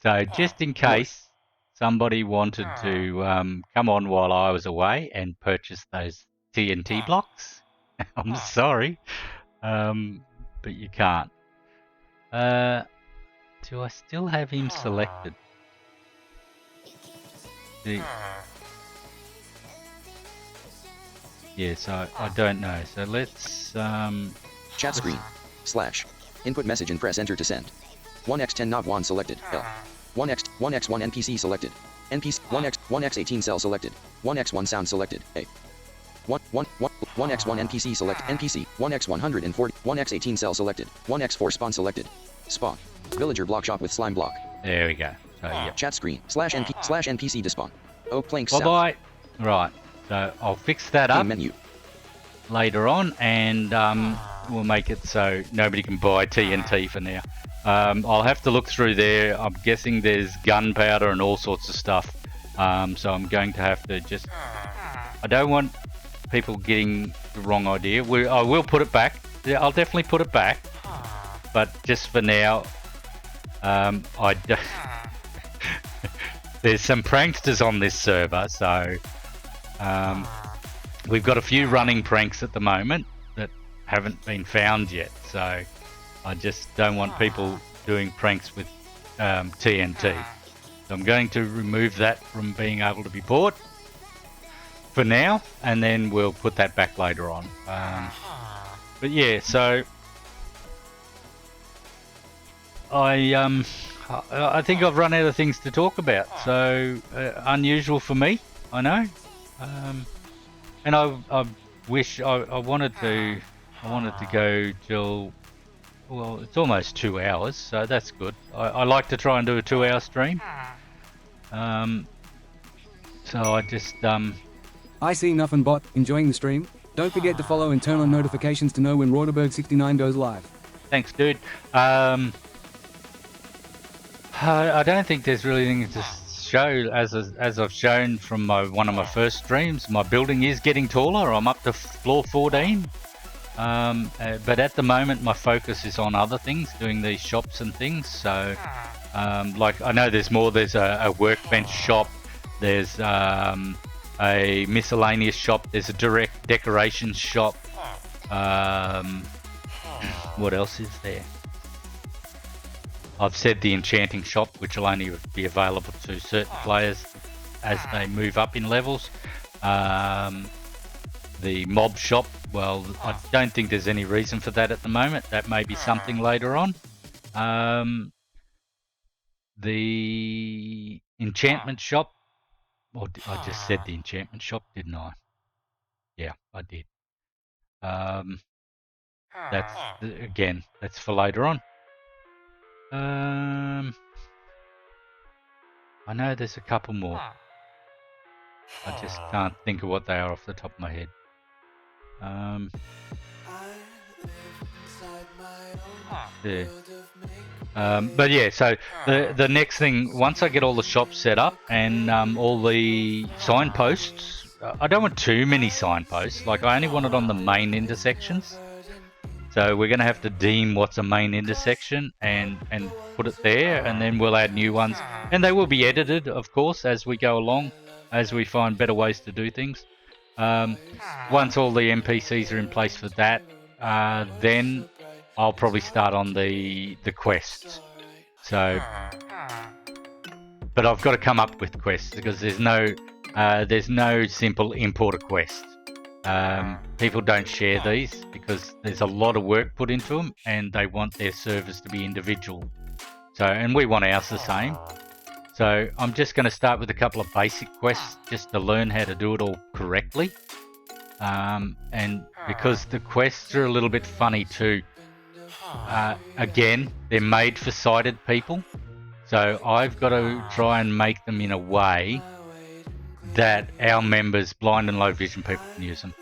So, just in case somebody wanted to come on while I was away and purchase those TNT blocks, I'm sorry, but you can't. Do I still have him selected? Yeah, so I don't know. So let's chat screen slash input message and press enter to send 1x10 not 1 selected L 1x1 NPC selected NPC 1x18 cell selected 1x1 sound selected A 1x1 NPC select NPC 1x140 1x18 cell selected 1x4 spawn selected spawn villager block shop with slime block There we go. So yeah. chat screen slash NPC despawn O planks Bye south bye. Right. So I'll fix that up Game menu later on, and we'll make it so nobody can buy TNT for now. I'll have to look through there. I'm guessing there's gunpowder and all sorts of stuff. So I'm going to have to just... I don't want people getting the wrong idea. I will put it back. Yeah, I'll definitely put it back. But just for now, I don't... There's some pranksters on this server, so... we've got a few running pranks at the moment that haven't been found yet, so I just don't want people doing pranks with TNT. So I'm going to remove that from being able to be bought for now, and then we'll put that back later on. But yeah, so I think I've run out of things to talk about, so unusual for me, I know. And I've wish I wanted to go till, well, it's almost 2 hours, so that's good. I like to try and do a 2-hour stream. So I just I see nothing bot, enjoying the stream. Don't forget to follow and turn on notifications to know when Rauderberg69 goes live. thanks, dude. I don't think there's really anything to show. As I've shown from one of my first streams, my building is getting taller. I'm up to floor 14. But at the moment, my focus is on other things, doing these shops and things. So, like, I know there's more. There's a workbench shop. There's a miscellaneous shop. There's a direct decorations shop. What else is there? I've said the enchanting shop, which will only be available to certain players as they move up in levels. The mob shop, well, I don't think there's any reason for that at the moment. That may be something later on. The enchantment shop, or I just said the enchantment shop, didn't I? Yeah, I did. That's for later on. I know there's a couple more. I just can't think of what they are off the top of my head. Yeah. But yeah, so the next thing, once I get all the shops set up and all the signposts, I don't want too many signposts. Like, I only want it on the main intersections. So we're going to have to deem what's a main intersection and put it there, and then we'll add new ones. And they will be edited, of course, as we go along, as we find better ways to do things. Once all the NPCs are in place for that, then I'll probably start on the quests. So, but I've got to come up with quests because there's no simple import a quest. People don't share these because there's a lot of work put into them, and they want their servers to be individual. So, and we want ours the same. So I'm just going to start with a couple of basic quests just to learn how to do it all correctly. And because the quests are a little bit funny too. Again, they're made for sighted people. So I've got to try and make them in a way that our members, blind and low vision people, can use them.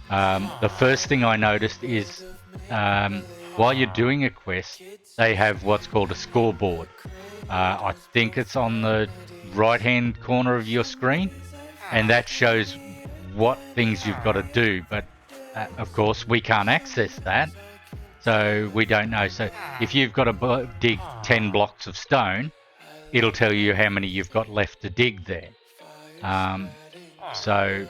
The first thing I noticed is while you're doing a quest, they have what's called a scoreboard. I think it's on the right-hand corner of your screen, and that shows what things you've got to do. But of course, we can't access that, so we don't know. So if you've got to dig 10 blocks of stone, it'll tell you how many you've got left to dig there. So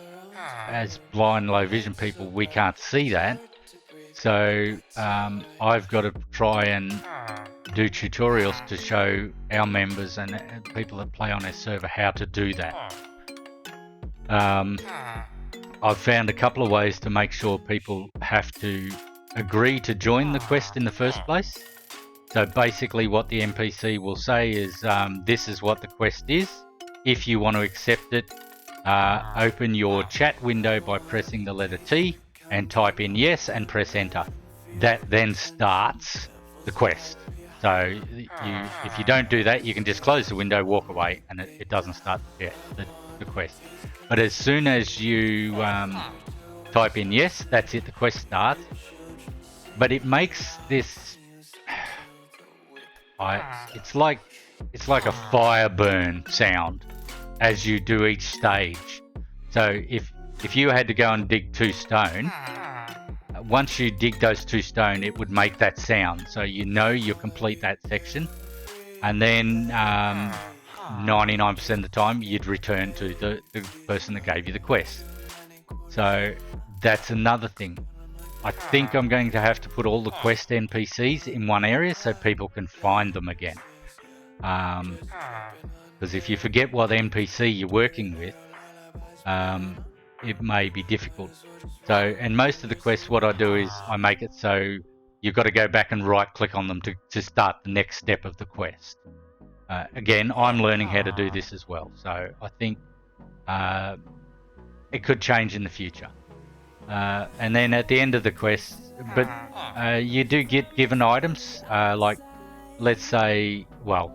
as blind, low vision people, we can't see that. So I've got to try and do tutorials to show our members and people that play on our server how to do that. I've found a couple of ways to make sure people have to agree to join the quest in the first place. So basically what the NPC will say is, this is what the quest is. If you want to accept it, open your chat window by pressing the letter T and type in yes and press enter. That then starts the quest. So if you don't do that, you can just close the window, walk away, and it doesn't start the quest. But as soon as you type in yes, that's it, the quest starts. But it makes this... it's like a fire burn sound as you do each stage. So if you had to go and dig 2 stone, once you dig those 2 stone, it would make that sound. So you know you complete that section, and then 99% of the time you'd return to the person that gave you the quest. So that's another thing. I think I'm going to have to put all the quest NPCs in one area so people can find them again. Because if you forget what NPC you're working with, it may be difficult. So, and most of the quests, what I do is I make it so you've got to go back and right click on them to start the next step of the quest. Again, I'm learning how to do this as well. So I think it could change in the future. And then at the end of the quest, but you do get given items, like, let's say, well,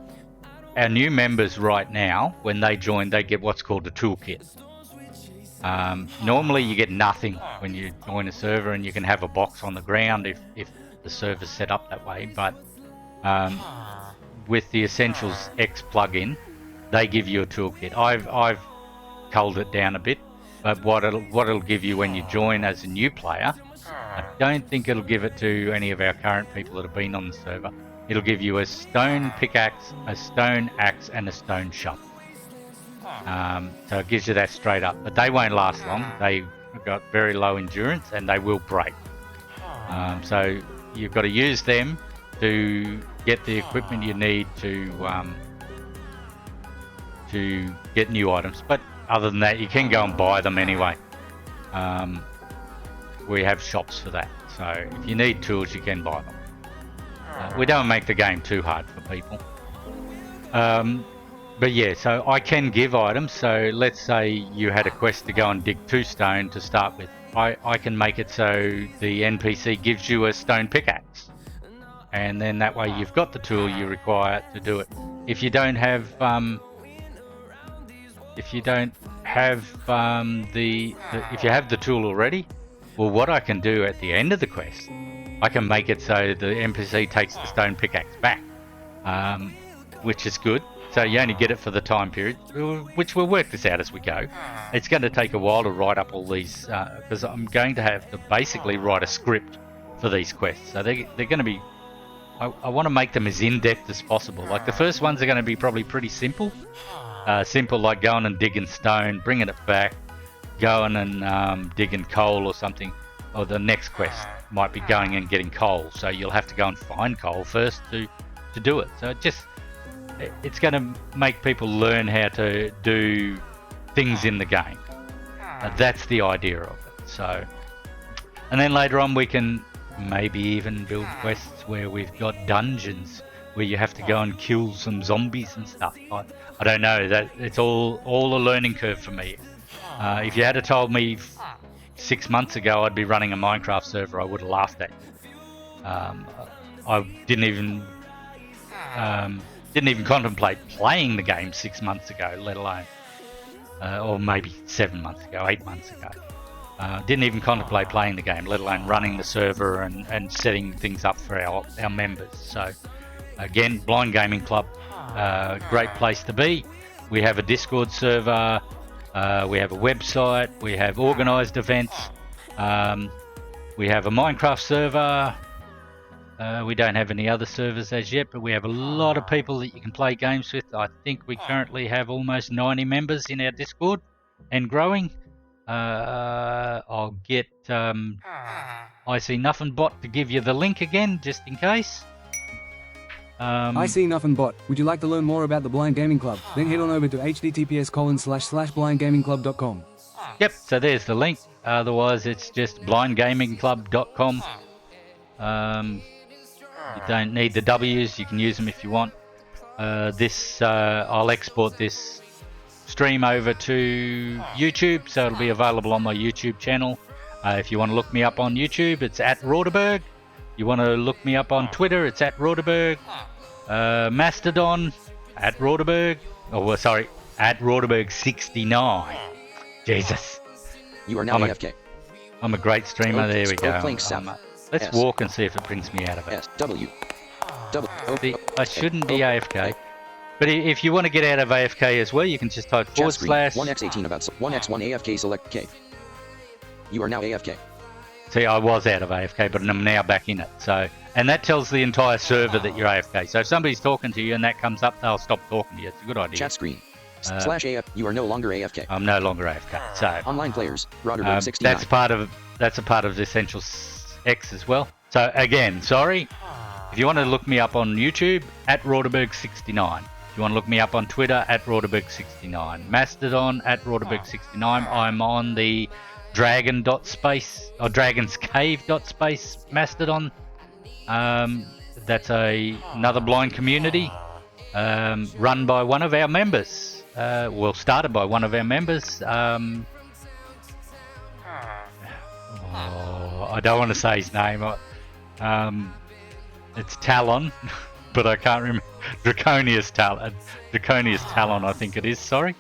our new members right now, when they join, they get what's called a toolkit. Normally you get nothing when you join a server, and you can have a box on the ground if the server's set up that way, but with the Essentials X plugin, they give you a toolkit. I've culled it down a bit, but what it'll give you when you join as a new player, I don't think it'll give it to any of our current people that have been on the server. It'll give you a stone pickaxe, a stone axe, and a stone shovel. So it gives you that straight up, but they won't last long. They've got very low endurance and they will break. So you've got to use them to get the equipment you need to get new items. But other than that, you can go and buy them anyway. We have shops for that, so if you need tools, you can buy them. We don't make the game too hard for people. But yeah, so I can give items. So let's say you had a quest to go and dig 2 stone to start with. I can make it so the NPC gives you a stone pickaxe, and then that way you've got the tool you require to do it. If you don't have if you have the tool already, well, what I can do at the end of the quest, I can make it so the NPC takes the stone pickaxe back, which is good. So you only get it for the time period, which we'll work this out as we go. It's going to take a while to write up all these, because I'm going to have to basically write a script for these quests. So they're going to be, I want to make them as in-depth as possible. Like the first ones are going to be probably pretty simple. Simple, like going and digging stone, bringing it back, going and digging coal or something. Or the next quest might be going and getting coal. So you'll have to go and find coal first to do it. So it's going to make people learn how to do things in the game. That's the idea of it. So, and then later on we can maybe even build quests where we've got dungeons where you have to go and kill some zombies and stuff. I don't know, that it's all a learning curve for me. If you had told me 6 months ago I'd be running a Minecraft server, I would have laughed at you. I didn't even contemplate playing the game 6 months ago, let alone, or maybe 7 months ago, 8 months ago. Didn't even contemplate playing the game, let alone running the server and setting things up for our members. So again, Blind Gaming Club, great place to be. We have a Discord server, we have a website, we have organised events, we have a Minecraft server. We don't have any other servers as yet, but we have a lot of people that you can play games with. I think we currently have almost 90 members in our Discord and growing. I'll get I See Nothing Bot to give you the link again, just in case. I See Nothing Bot. Would you like to learn more about the Blind Gaming Club? Then head on over to https://blindgamingclub.com. Yep, so there's the link. Otherwise, it's just blindgamingclub.com. You don't need the W's, you can use them if you want. I'll export this stream over to YouTube, so it'll be available on my YouTube channel. If you want to look me up on YouTube, it's at Rauderberg. You want to look me up on Twitter, it's at Rauderberg. Mastodon, at Rauderberg. Oh, sorry, at Rauderberg69. Jesus. You are now AFK. I'm a great streamer, there we go. Let's walk and see if it brings me out of it. I shouldn't be AFK. But if you want to get out of AFK as well, you can just type / 1x18 about 1x1 AFK select K. You are now AFK. See, I was out of AFK, but I'm now back in it. So, and that tells the entire server that you're AFK. So if somebody's talking to you and that comes up, they'll stop talking to you. It's a good idea. Chat screen. /AF. You are no longer AFK. I'm no longer AFK. So online players. Rauderberg 69. That's a part of the Essentials X as well. So again, sorry. If you want to look me up on YouTube, at Rauderberg69. If you want to look me up on Twitter, at Rauderberg69. Mastodon, at Rauderberg69. I'm on the Dragon.space or Dragonscave.space Mastodon. That's another blind community run by one of our members. Started by one of our members. I don't want to say his name. It's Talon, but I can't remember. Draconius Talon, I think it is. Sorry.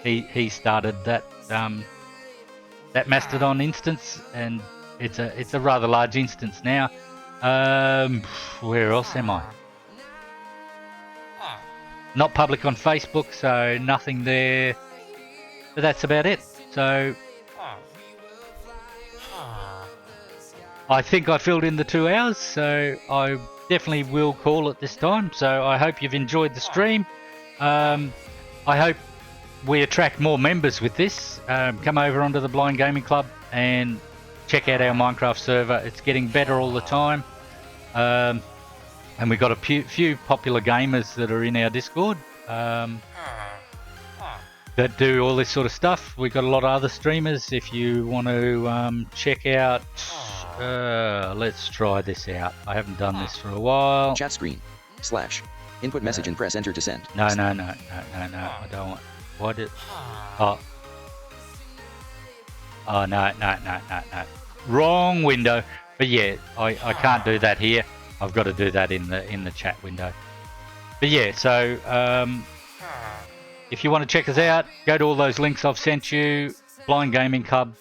He started that that Mastodon instance, and it's a rather large instance now. Where else am I? Not public on Facebook, so nothing there. But that's about it. So I think I filled in the 2 hours, so I definitely will call it this time. So I hope you've enjoyed the stream. I hope we attract more members with this. Come over onto the Blind Gaming Club and check out our Minecraft server. It's getting better all the time. And we've got a few popular gamers that are in our Discord that do all this sort of stuff. We've got a lot of other streamers. If you want to check out, let's try this out. I haven't done this for a while. Chat screen. / Input message and press enter to send. No. I don't want. Why did? Oh, no. Wrong window. But yeah, I can't do that here. I've got to do that in the chat window. But yeah, so if you want to check us out, go to all those links I've sent you. Blind Gaming Club,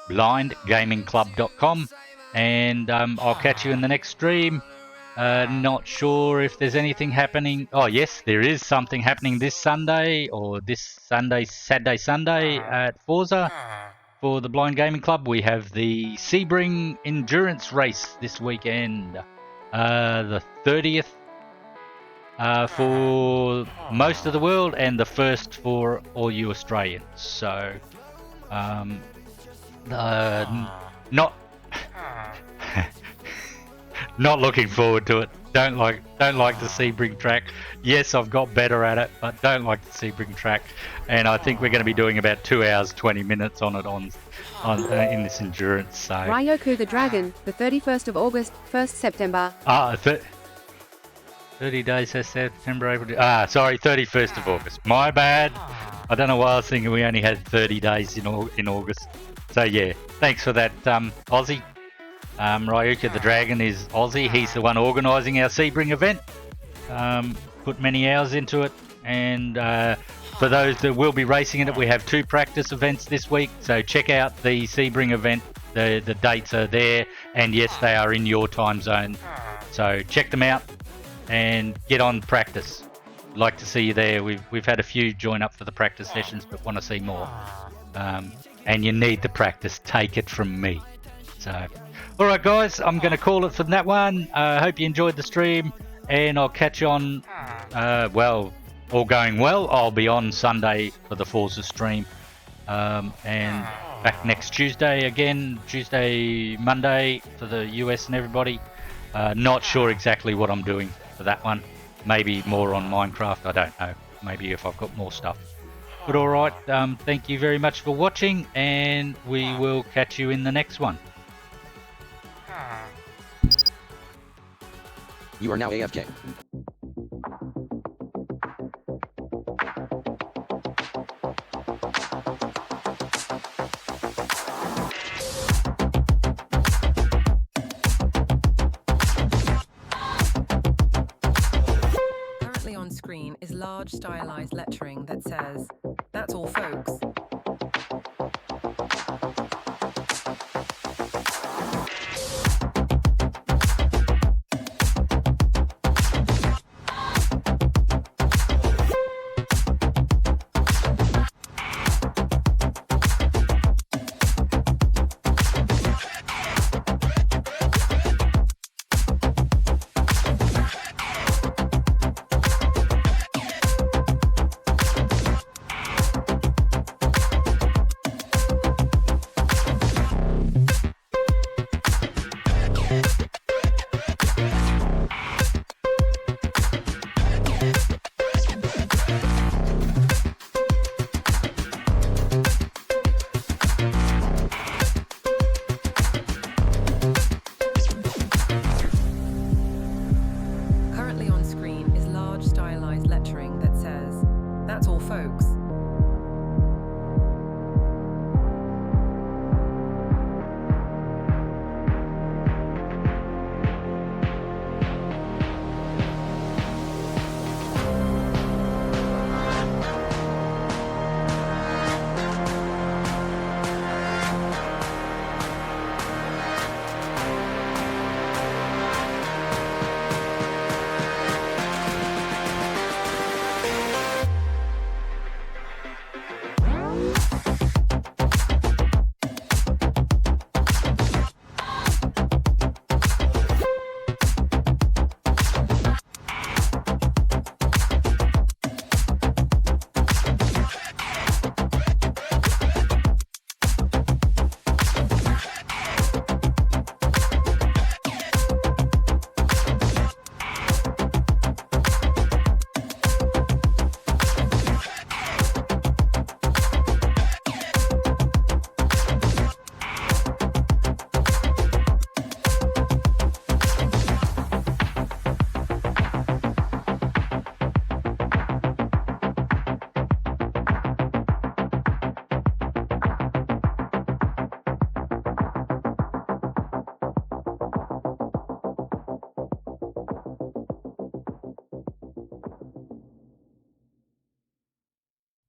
blindgamingclub.com, and I'll catch you in the next stream. Not sure if there's anything happening. Oh yes, there is something happening this Sunday, or this Saturday Sunday at Forza. For the Blind Gaming Club, we have the Sebring Endurance Race this weekend. The 30th for most of the world, and the first for all you Australians. So, not looking forward to it. Don't like the Sebring track. Yes, I've got better at it, but don't like the Sebring track. And I think we're going to be doing about 2 hours 20 minutes on it in this endurance. So Ryoku the Dragon, the 31st of August, 1st September. 30 days has September, April. Sorry, 31st of August. My bad. I don't know why I was thinking we only had 30 days in August. So yeah, thanks for that, Aussie. Ryoku the Dragon is Aussie. He's the one organising our Sebring event. Put many hours into it, and for those that will be racing in it, we have 2 practice events this week. So check out the Sebring event. The dates are there, and yes, they are in your time zone. So check them out and get on practice. Like to see you there. We've had a few join up for the practice sessions, but want to see more. And you need the practice. Take it from me. So, all right, guys, I'm going to call it for that one. I hope you enjoyed the stream, and I'll catch you on. Well, all going well, I'll be on Sunday for the Forza stream, and back next Tuesday again. Monday for the US and everybody. Not sure exactly what I'm doing for that one. Maybe more on Minecraft. I don't know. Maybe if I've got more stuff. But all right. Thank you very much for watching, and we will catch you in the next one. You are now AFK. Currently on screen is large stylized lettering that says, "That's all, folks."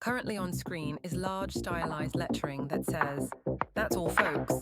Currently on screen is large stylized lettering that says, "That's all folks."